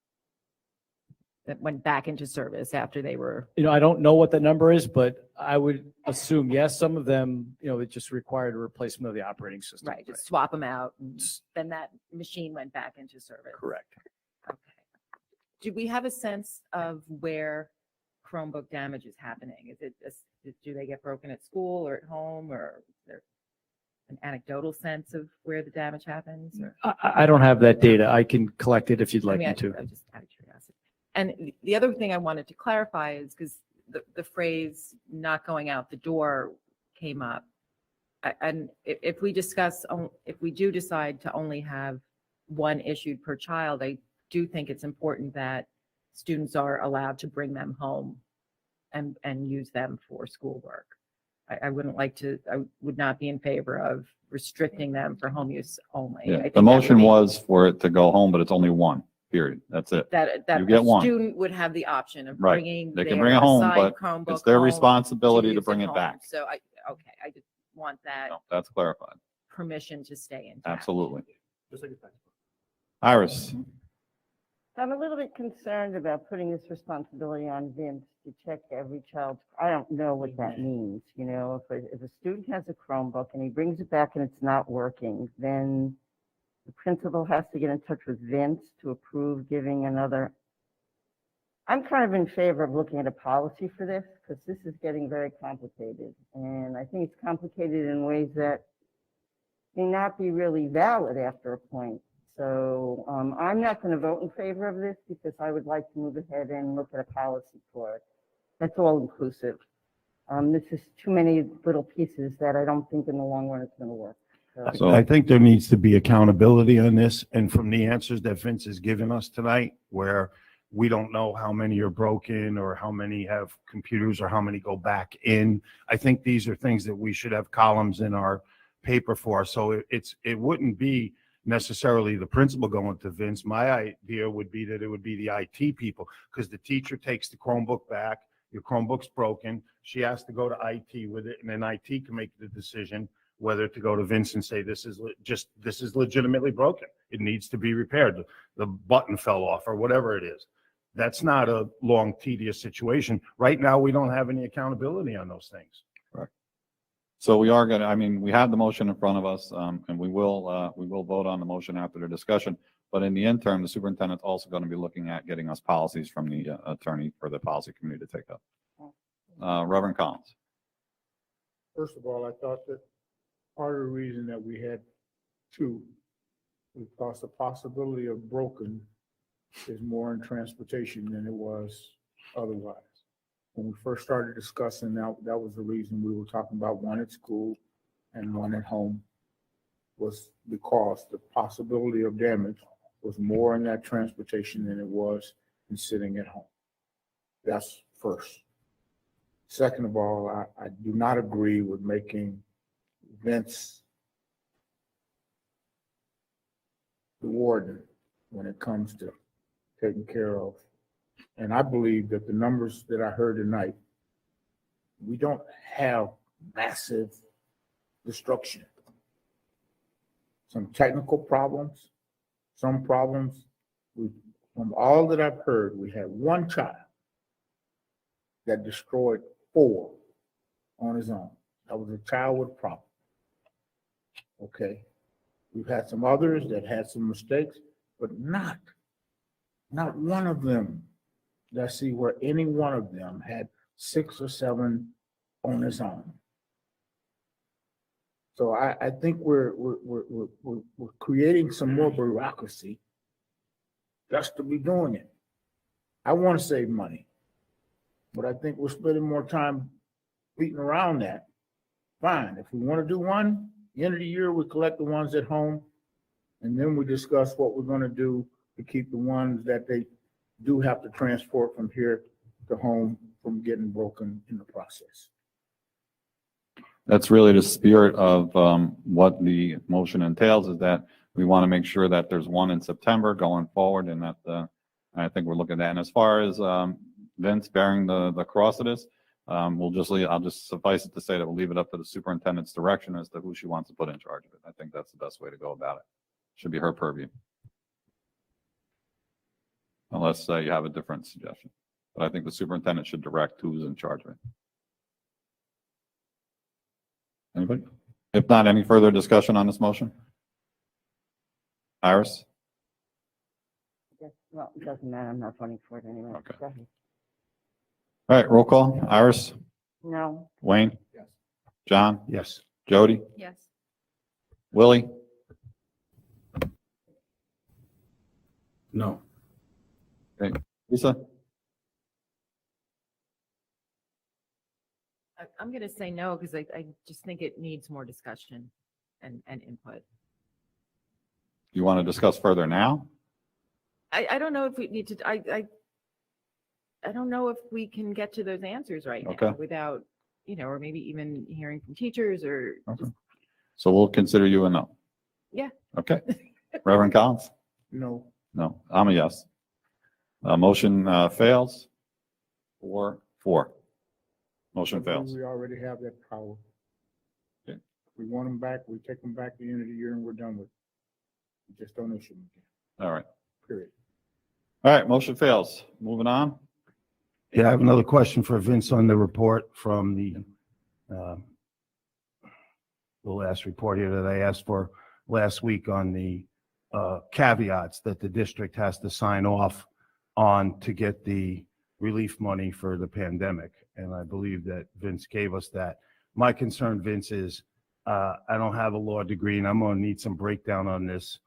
that went back into service after they were, I don't know what the number is, but I would assume, yes, some of them, it just required a replacement of the operating system. right, just swap them out. And then that machine went back into service. Correct. Okay. Do we have a sense of where Chromebook damage is happening? Is it, do they get broken at school or at home, or is there an anecdotal sense of where the damage happens? Or, I don't have that data. I can collect it if you'd I like mean, me to. I'm just out of curiosity. And the other thing I wanted to clarify is because the phrase "not going out the door" came up, and if we discuss, if we do decide to only have one issued per child, I do think it's important that students are allowed to bring them home and use them for schoolwork. I wouldn't like to, I would not be in favor of restricting them for home use only. I Yeah, think the that would motion be- was for it to go home, but it's only one, period. That's it. That You get a one. student would have the option of Right. bringing They can their bring it home, assigned but Chromebook It's their home responsibility to use bring at it home. back. So I just want that No, that's clarified. permission to stay intact. Absolutely. Just like a textbook. Iris? I'm a little bit concerned about putting this responsibility on Vince to check every child's, I don't know what that means, you know, if a student has a Chromebook and he brings it back and it's not working, then the principal has to get in touch with Vince to approve giving another. I'm kind of in favor of looking at a policy for this, because this is getting very complicated, and I think it's complicated in ways that may not be really valid after a point. So I'm not going to vote in favor of this because I would like to move ahead and look at a policy for it. That's all inclusive. This is too many little pieces that I don't think in the long run it's going to work. So- I think there needs to be accountability on this, and from the answers that Vince has given us tonight, where we don't know how many are broken or how many have computers or how many go back in. I think these are things that we should have columns in our paper for. So it wouldn't be necessarily the principal going to Vince. My idea would be that it would be the IT people, because the teacher takes the Chromebook back, your Chromebook's broken, she has to go to IT with it, and then IT can make the decision whether to go to Vince and say, this is legitimately broken. It needs to be repaired. The button fell off or whatever it is. That's not a long, tedious situation. Right now, we don't have any accountability on those things. So we are gonna, I mean, we have the motion in front of us, and we will vote on the motion after the discussion. But in the interim, the superintendent's also gonna be looking at getting us policies from the attorney for the policy committee to take up. Reverend Collins. First of all, I thought that part of the reason that we had two was because the possibility of broken is more in transportation than it was otherwise. When we first started discussing that was the reason we were talking about one at school and one at home, was because the possibility of damage was more in that transportation than it was in sitting at home. That's first. Second of all, I do not agree with making Vince the warden when it comes to taking care of. And I believe that the numbers that I heard tonight, we don't have massive destruction. Some technical problems, some problems. From all that I've heard, we had one child that destroyed 4 on his own. That was a child with a problem. Okay. We've had some others that had some mistakes, but not one of them. Let's see where any one of them had 6 or 7 on his own. So I think we're creating some more bureaucracy just to be doing it. I want to save money, but I think we're spending more time beating around that. Fine, if we want to do one, the end of the year, we collect the ones at home, and then we discuss what we're going to do to keep the ones that they do have to transport from here to home from getting broken in the process. That's really the spirit of what the motion entails, is that we want to make sure that there's one in September going forward, and that I think we're looking at that. And as far as Vince bearing the cross of this, I'll just suffice it to say that we'll leave it up to the superintendent's direction as to who she wants to put in charge of it. I think that's the best way to go about it. Should be her purview. Unless you have a different suggestion. But I think the superintendent should direct who's in charge of it. Anybody? If not, any further discussion on this motion? Iris? Well, it doesn't matter. I'm not voting for it anyway. Okay. Go ahead. All right, roll call. Iris? No, Wayne? Yes. John? Yes. Jody? Yes. Willie? No. Lisa? I'm going to say no, because I just think it needs more discussion and input. You want to discuss further now? I don't know if we need to, I don't know if we can get to those answers right Okay. now without, or maybe even hearing from teachers or Okay. So we'll consider you a no. Yeah. Okay. Reverend Collins? No, No, I'm a yes. Motion fails. 4-4. Motion fails. we already have that power. Okay. If we want them back, we take them back at the end of the year and we're done with it. We just don't issue them again, All right. period. All right, motion fails. Moving on. Yeah, I have another question for Vince on the report from uh, the last report here that I asked for last week on the caveats that the district has to sign off on to get the relief money for the pandemic. And I believe that Vince gave us that. My concern, Vince, is I don't have a law degree and I'm going to need some breakdown on this,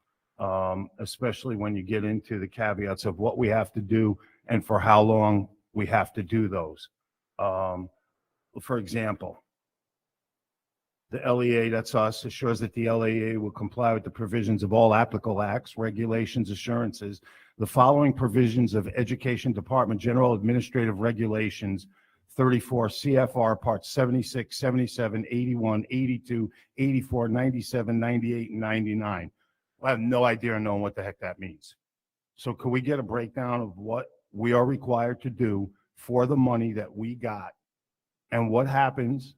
especially when you get into the caveats of what we have to do and for how long we have to do those. For example, the LEA, that's us, assures that the LEA will comply with the provisions of all applicable acts, regulations, assurances. The following provisions of Education Department General Administrative Regulations 34 CFR Parts 76, 77, 81, 82, 84, 97, 98, and 99. I have no idea knowing what the heck that means. So could we get a breakdown of what we are required to do for the money that we got and what happens?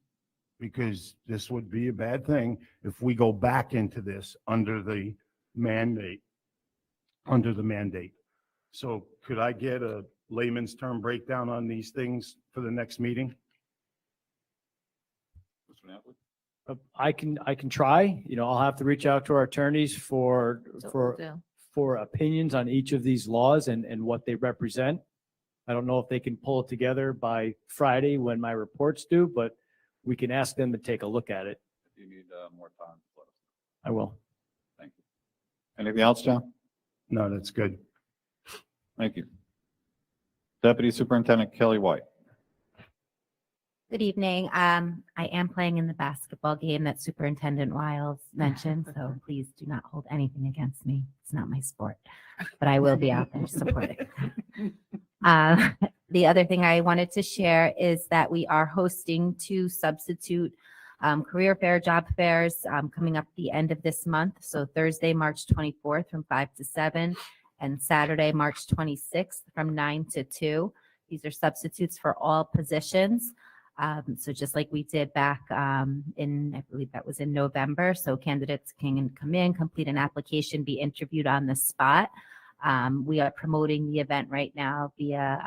Because this would be a bad thing if we go back into this under the mandate. So could I get a layman's term breakdown on these things for the next meeting? I can try, I'll have to reach out to our attorneys for So we'll do. opinions on each of these laws and what they represent. I don't know if they can pull it together by Friday when my report's due, but we can ask them to take a look at it. If you need more time, let us I will. know. Thank you. Anything else, John? No, that's good. Thank you. Deputy Superintendent Kelly White. Good evening. I am playing in the basketball game that Superintendent Wiles mentioned, so please do not hold anything against me. It's not my sport, but I will be out there supporting. The other thing I wanted to share is that we are hosting 2 substitute career fair job fairs coming up the end of this month. So Thursday, March 24th from 5 to 7 and Saturday, March 26th from 9 to 2. These are substitutes for all positions. So just like we did back I believe that was in November. So candidates can come in, complete an application, be interviewed on the spot. We are promoting the event right now via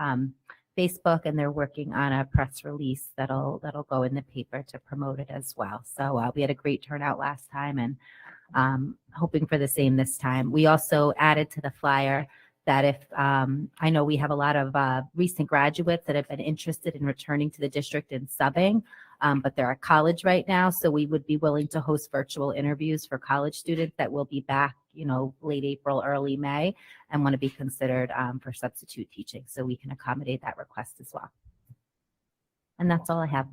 Facebook, and they're working on a press release that'll go in the paper to promote it as well. So we had a great turnout last time, and hoping for the same this time. We also added to the flyer that if I know we have a lot of recent graduates that have been interested in returning to the district and subbing, but they're at college right now. So we would be willing to host virtual interviews for college students that will be back, late April, early May, and want to be considered for substitute teaching. So we can accommodate that request as well. And that's all I have.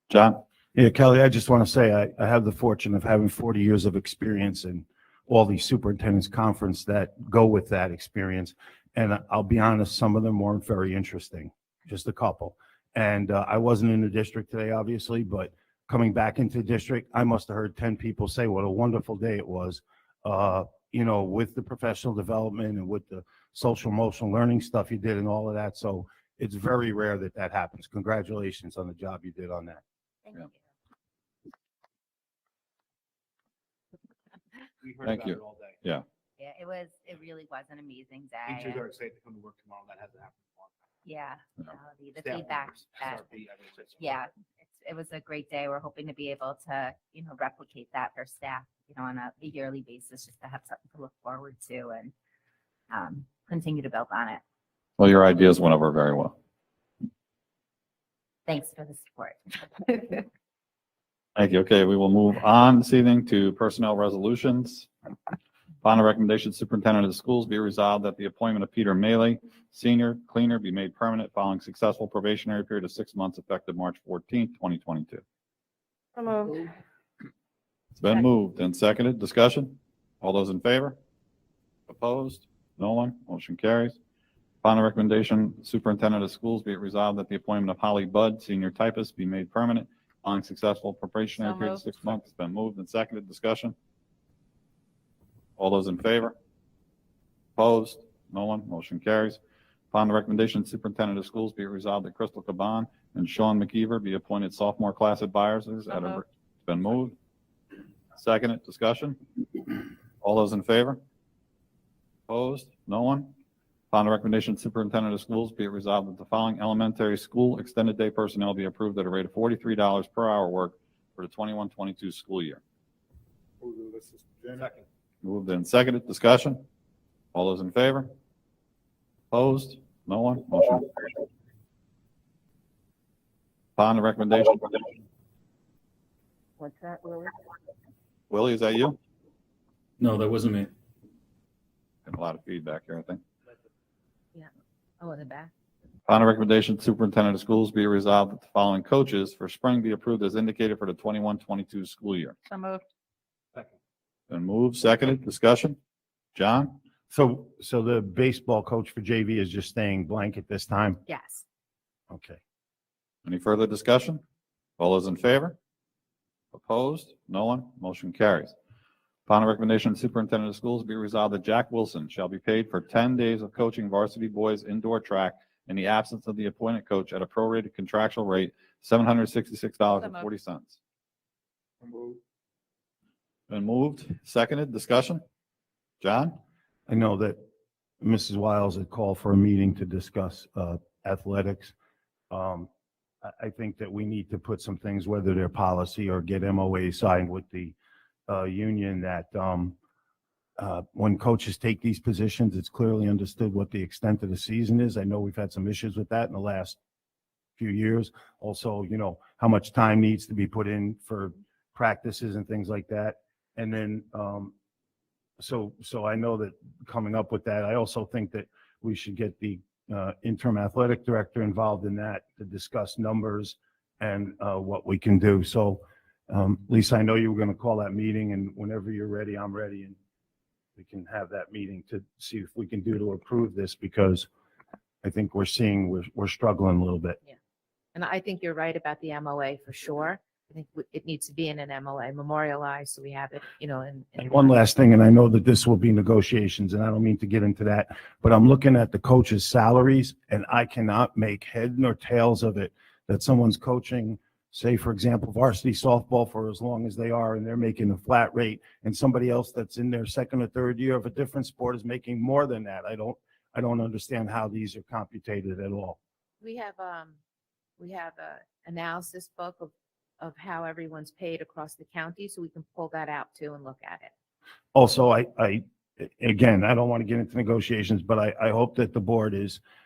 John? Yeah, Kelly, I just want to say I have the fortune of having 40 years of experience in all these superintendents conference that go with that experience. And I'll be honest, some of them weren't very interesting, just a couple. And I wasn't in the district today, obviously, but coming back into the district, I must have heard 10 people say what a wonderful day it was, with the professional development and with the social emotional learning stuff you did and all of that. So it's very rare that that happens. Congratulations on the job you did on that. Thank Yeah. you. We heard Thank about you. it all day. Yeah, it really was an amazing day. Teachers and are excited to come to work tomorrow. That hasn't happened before. Yeah, Yeah. the Staff feedback members that start the evidence. yeah, it was a great day. We're hoping to be able to, replicate that for staff, on a yearly basis, just to have something to look forward to and continue to build on it. Well, your ideas went over very well. Thanks for the support. Thank you. Okay, we will move on this evening to personnel resolutions. Upon the recommendation of Superintendent of the Schools, be resolved that the appointment of Peter Maley, Senior Cleaner, be made permanent following successful probationary period of 6 months effective March 14th, 2022. So moved. It's been moved and seconded. Discussion? All those in favor? Opposed? No one? Motion carries. Upon the recommendation of Superintendent of Schools, be it resolved that the appointment of Holly Budd, Senior Typist, be made permanent following successful probationary So period of moved. 6 months. It's been moved and seconded. Discussion? All those in favor? Opposed? No one? Motion carries. Upon the recommendation of Superintendent of Schools, be it resolved that Crystal Caban and Sean McKeever be appointed sophomore class advisors at a, moved. it's been moved. Seconded. Discussion? All those in favor? Opposed? No one? Upon the recommendation of the superintendent of schools, be it resolved that the following elementary school extended day personnel be approved at a rate of $43 per hour work for the 21-22 school year. Move the list is presented. Moved and seconded. Discussion? All those in favor? Opposed? No one? Motion carries. Upon the recommendation, What's that, Willie? Willie, is that you? No, that wasn't me. Got a lot of feedback here, I think. Oh, in the back. Upon the recommendation of the superintendent of schools, be it resolved that the following coaches for spring be approved as indicated for the 21-22 school year. So moved. Been moved, seconded. Discussion? John? So the baseball coach for JV is just staying blank at this time? Yes. Okay. Any further discussion? All those in favor? Opposed? No one? Motion carries. Upon the recommendation of the superintendent of schools, be resolved that Jack Wilson shall be paid for 10 days of coaching varsity boys indoor track in the absence of the appointed coach at a prorated contractual rate, $766.40. Move. Been moved, seconded. Discussion? John? I know that Mrs. Wiles had called for a meeting to discuss athletics. I think that we need to put some things, whether they're policy or get MOA signed with the union, that when coaches take these positions, it's clearly understood what the extent of the season is. I know we've had some issues with that in the last few years. Also, how much time needs to be put in for practices and things like that. And then, so I know that coming up with that, I also think that we should get the interim athletic director involved in that to discuss numbers and what we can do. So, Lisa, I know you were going to call that meeting, and whenever you're ready, I'm ready, and we can have that meeting to see if we can do to approve this, because I think we're struggling a little bit. And I think you're right about the MOA for sure. I think it needs to be in an MOA, memorialized, so we have it, in. And one last thing, and I know that this will be negotiations, and I don't mean to get into that, but I'm looking at the coaches' salaries, and I cannot make head nor tails of it that someone's coaching, say, for example, varsity softball for as long as they are, and they're making a flat rate, and somebody else that's in their second or third year of a different sport is making more than that. I don't understand how these are computed at all. We have a analysis book of how everyone's paid across the county, so we can pull that out too and look at it. Also, again, I don't want to get into negotiations, but I hope that the board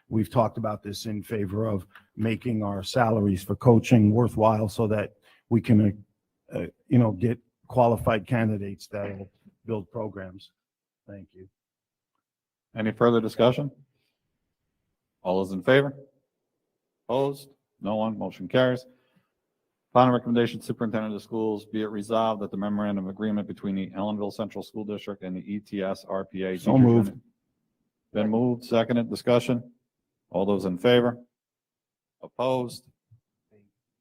we've talked about this in favor of making our salaries for coaching worthwhile so that we can, get qualified candidates that will build programs. Thank you. Any further discussion? All those in favor? Opposed? No one? Motion carries. Upon the recommendation of the superintendent of schools, be it resolved that the memorandum of agreement between the Ellenville Central School District and the ETS RPA. So moved. Been moved, seconded. Discussion? All those in favor? Opposed?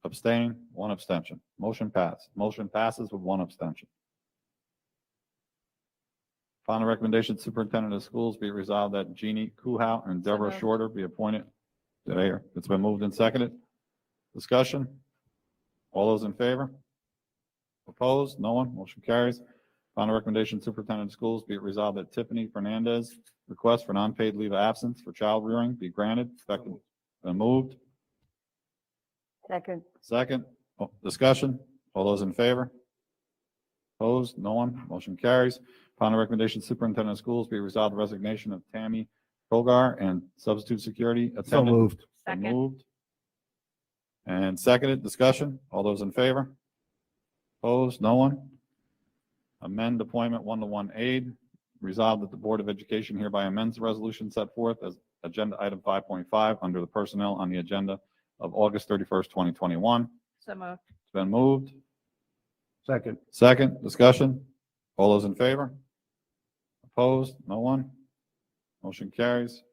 Abstain? One abstention. Motion passed. Motion passes with one abstention. Upon the recommendation of the superintendent of schools, be it resolved that Jeannie Kuhau and Deborah moved. Shorter be appointed. Did I hear? It's been moved and seconded. Discussion? All those in favor? Opposed? No one? Motion carries. Upon the recommendation of the superintendent of schools, be it resolved that Tiffany Fernandez request for non-paid leave of absence for child rearing be granted. Effective. Been moved. Second, Second. Discussion? All those in favor? Opposed? No one? Motion carries. Upon the recommendation of the superintendent of schools, be it resolved the resignation of Tammy Kogar and substitute security So attendant. moved. Been Second. moved. And seconded. Discussion? All those in favor? Opposed? No one? Amend appointment 1-to-1 aide. Resolved that the Board of Education hereby amends the resolution set forth as agenda item 5.5 under the personnel on the agenda of August 31st, 2021. So moved. It's been moved. Second. Second. Discussion? All those in favor? Opposed? No one? Motion carries.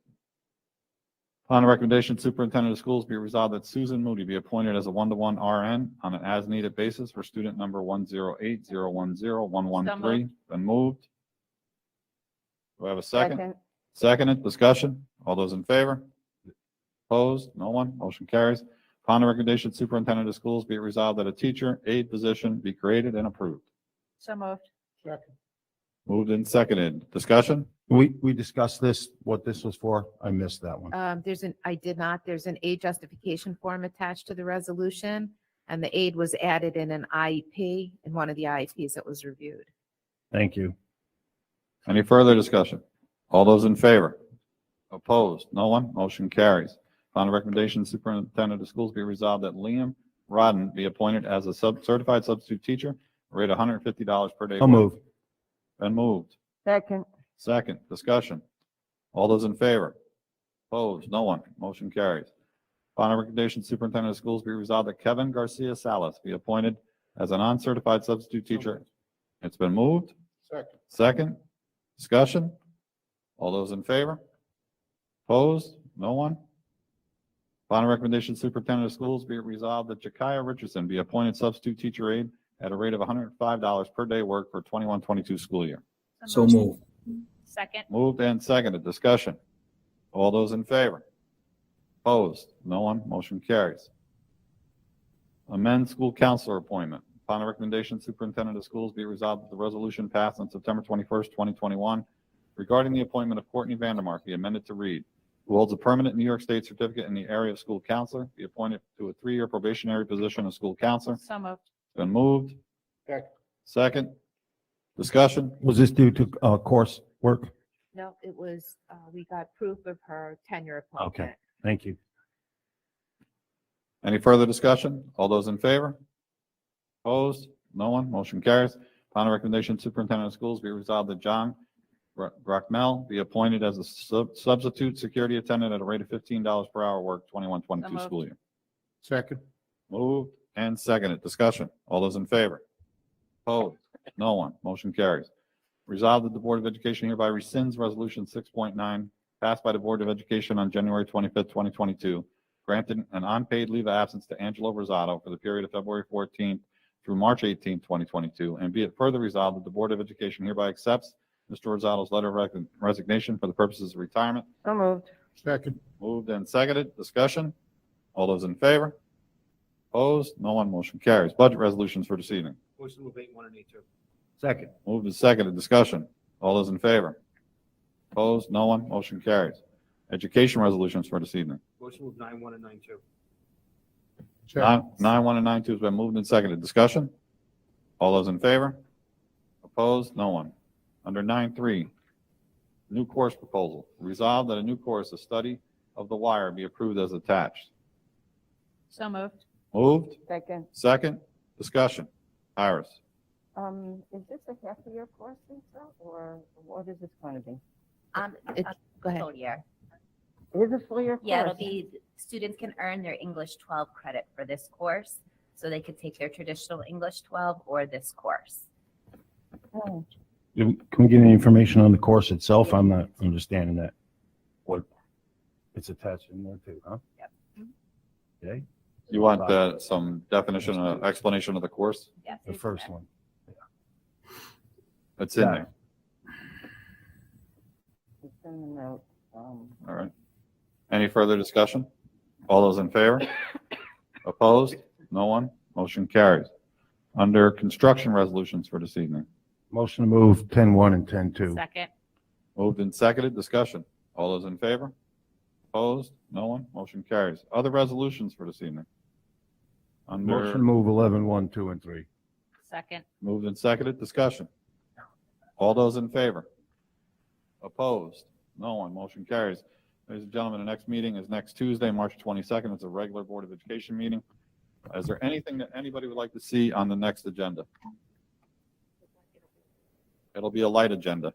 Upon the recommendation of superintendent of schools, be it resolved that Susan Moody be appointed as a 1-to-1 RN on an as-needed basis for student number 108010113. Been moved. Do I have a second? second, Seconded. Discussion? All those in favor? Opposed? No one? Motion carries. Upon the recommendation of superintendent of schools, be it resolved that a teacher aide position be created and approved. So moved. Second. Moved and seconded. Discussion? We discussed this, what this was for. I missed that one. I did not, there's an aid justification form attached to the resolution, and the aid was added in an IEP, in one of the IEPs that was reviewed. Thank you. Any further discussion? All those in favor? Opposed? No one? Motion carries. On the recommendation, Superintendent of Schools be resolved that Liam Rodden be appointed as a certified substitute teacher, rate $150 per day. I'll work. move. Been moved. Second, Second. Discussion. All those in favor? Opposed? No one? Motion carries. Upon the recommendation, Superintendent of Schools be resolved that Kevin Garcia Salas be appointed as an uncertified substitute teacher. It's been moved. Second. Second. Discussion. All those in favor? Opposed? No one? Upon the recommendation, Superintendent of Schools be it resolved that Jekiah Richardson be appointed substitute teacher aide at a rate of $105 per day work for 21-22 school year. So moved. Second. Moved and seconded. Discussion. All those in favor? Opposed? No one? Motion carries. Amend school counselor appointment. Upon the recommendation, Superintendent of Schools be it resolved that the resolution passed on September 21st, 2021 regarding the appointment of Courtney Vandermark be amended to read, who holds a permanent New York State certificate in the area of school counselor, be appointed to a 3-year probationary position of school counselor. So moved. Been moved. Second. Second. Discussion. Was this due to course work? No, it was, we got proof of her tenure appointment. Thank you. Any further discussion? All those in favor? Opposed? No one? Motion carries. Upon the recommendation, Superintendent of Schools be resolved that John Brockmell be appointed as a substitute security attendant at a rate of $15 per hour work, 21-22 moved. school year. Second. Moved and seconded. Discussion. All those in favor? Opposed? No one. Motion carries. Resolved that the Board of Education hereby rescinds Resolution 6.9 passed by the Board of Education on January 25th, 2022, granting an unpaid leave of absence to Angelo Rosado for the period of February 14th through March 18th, 2022, and be it further resolved that the Board of Education hereby accepts Mr. Rosado's letter of resignation for the purposes of retirement. so moved. Second. Moved and seconded. Discussion. All those in favor? Opposed? No one. Motion carries. Budget resolutions for this evening. Motion to move 8-1 and 8-2. Second. Moved and seconded. Discussion. All those in favor? Opposed? No one. Motion carries. Education resolutions for this evening. Motion to move 9-1 and 9-2. Nine, Second. 9-1 and 9-2 has been moved and seconded. Discussion? All those in favor? Opposed? No one. Under 9-3, new course proposal. Resolved that a new course, a study of the wire, be approved as attached. So moved. Moved. Second, Second. Discussion. Iris. is this a half-a-year course, Lisa, or what is this going to be? Go ahead. Full year. It is a full year course? Yeah, it'll be, students can earn their English 12 credit for this course. So they could take their traditional English 12 or this course. Oh, Can we get any information on the course itself? I'm not understanding that. What it's attached in there too, huh? Yep. Okay, You want some definition, explanation of the course? Yes, the it's first there. one. It's in Got there. it's in the note. All right. Any further discussion? All those in favor? Opposed? No one? Motion carries. Under construction resolutions for this evening. Motion to move 10-1 and 10-2. Second. Moved and seconded. Discussion. All those in favor? Opposed? No one? Motion carries. Other resolutions for this evening. Motion to Under, move 11-1, 2, and 3. Second. moved and seconded. Discussion. All those in favor? Opposed? No one? Motion carries. Ladies and gentlemen, the next meeting is next Tuesday, March 22nd. It's a regular Board of Education meeting. Is there anything that anybody would like to see on the next agenda? It'll be a light agenda,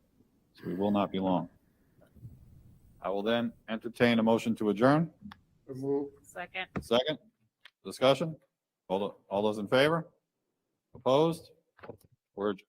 so we will not be long. I will then entertain a motion to adjourn. Move. Second. Second, discussion. All those in favor? Opposed? We're adjourned.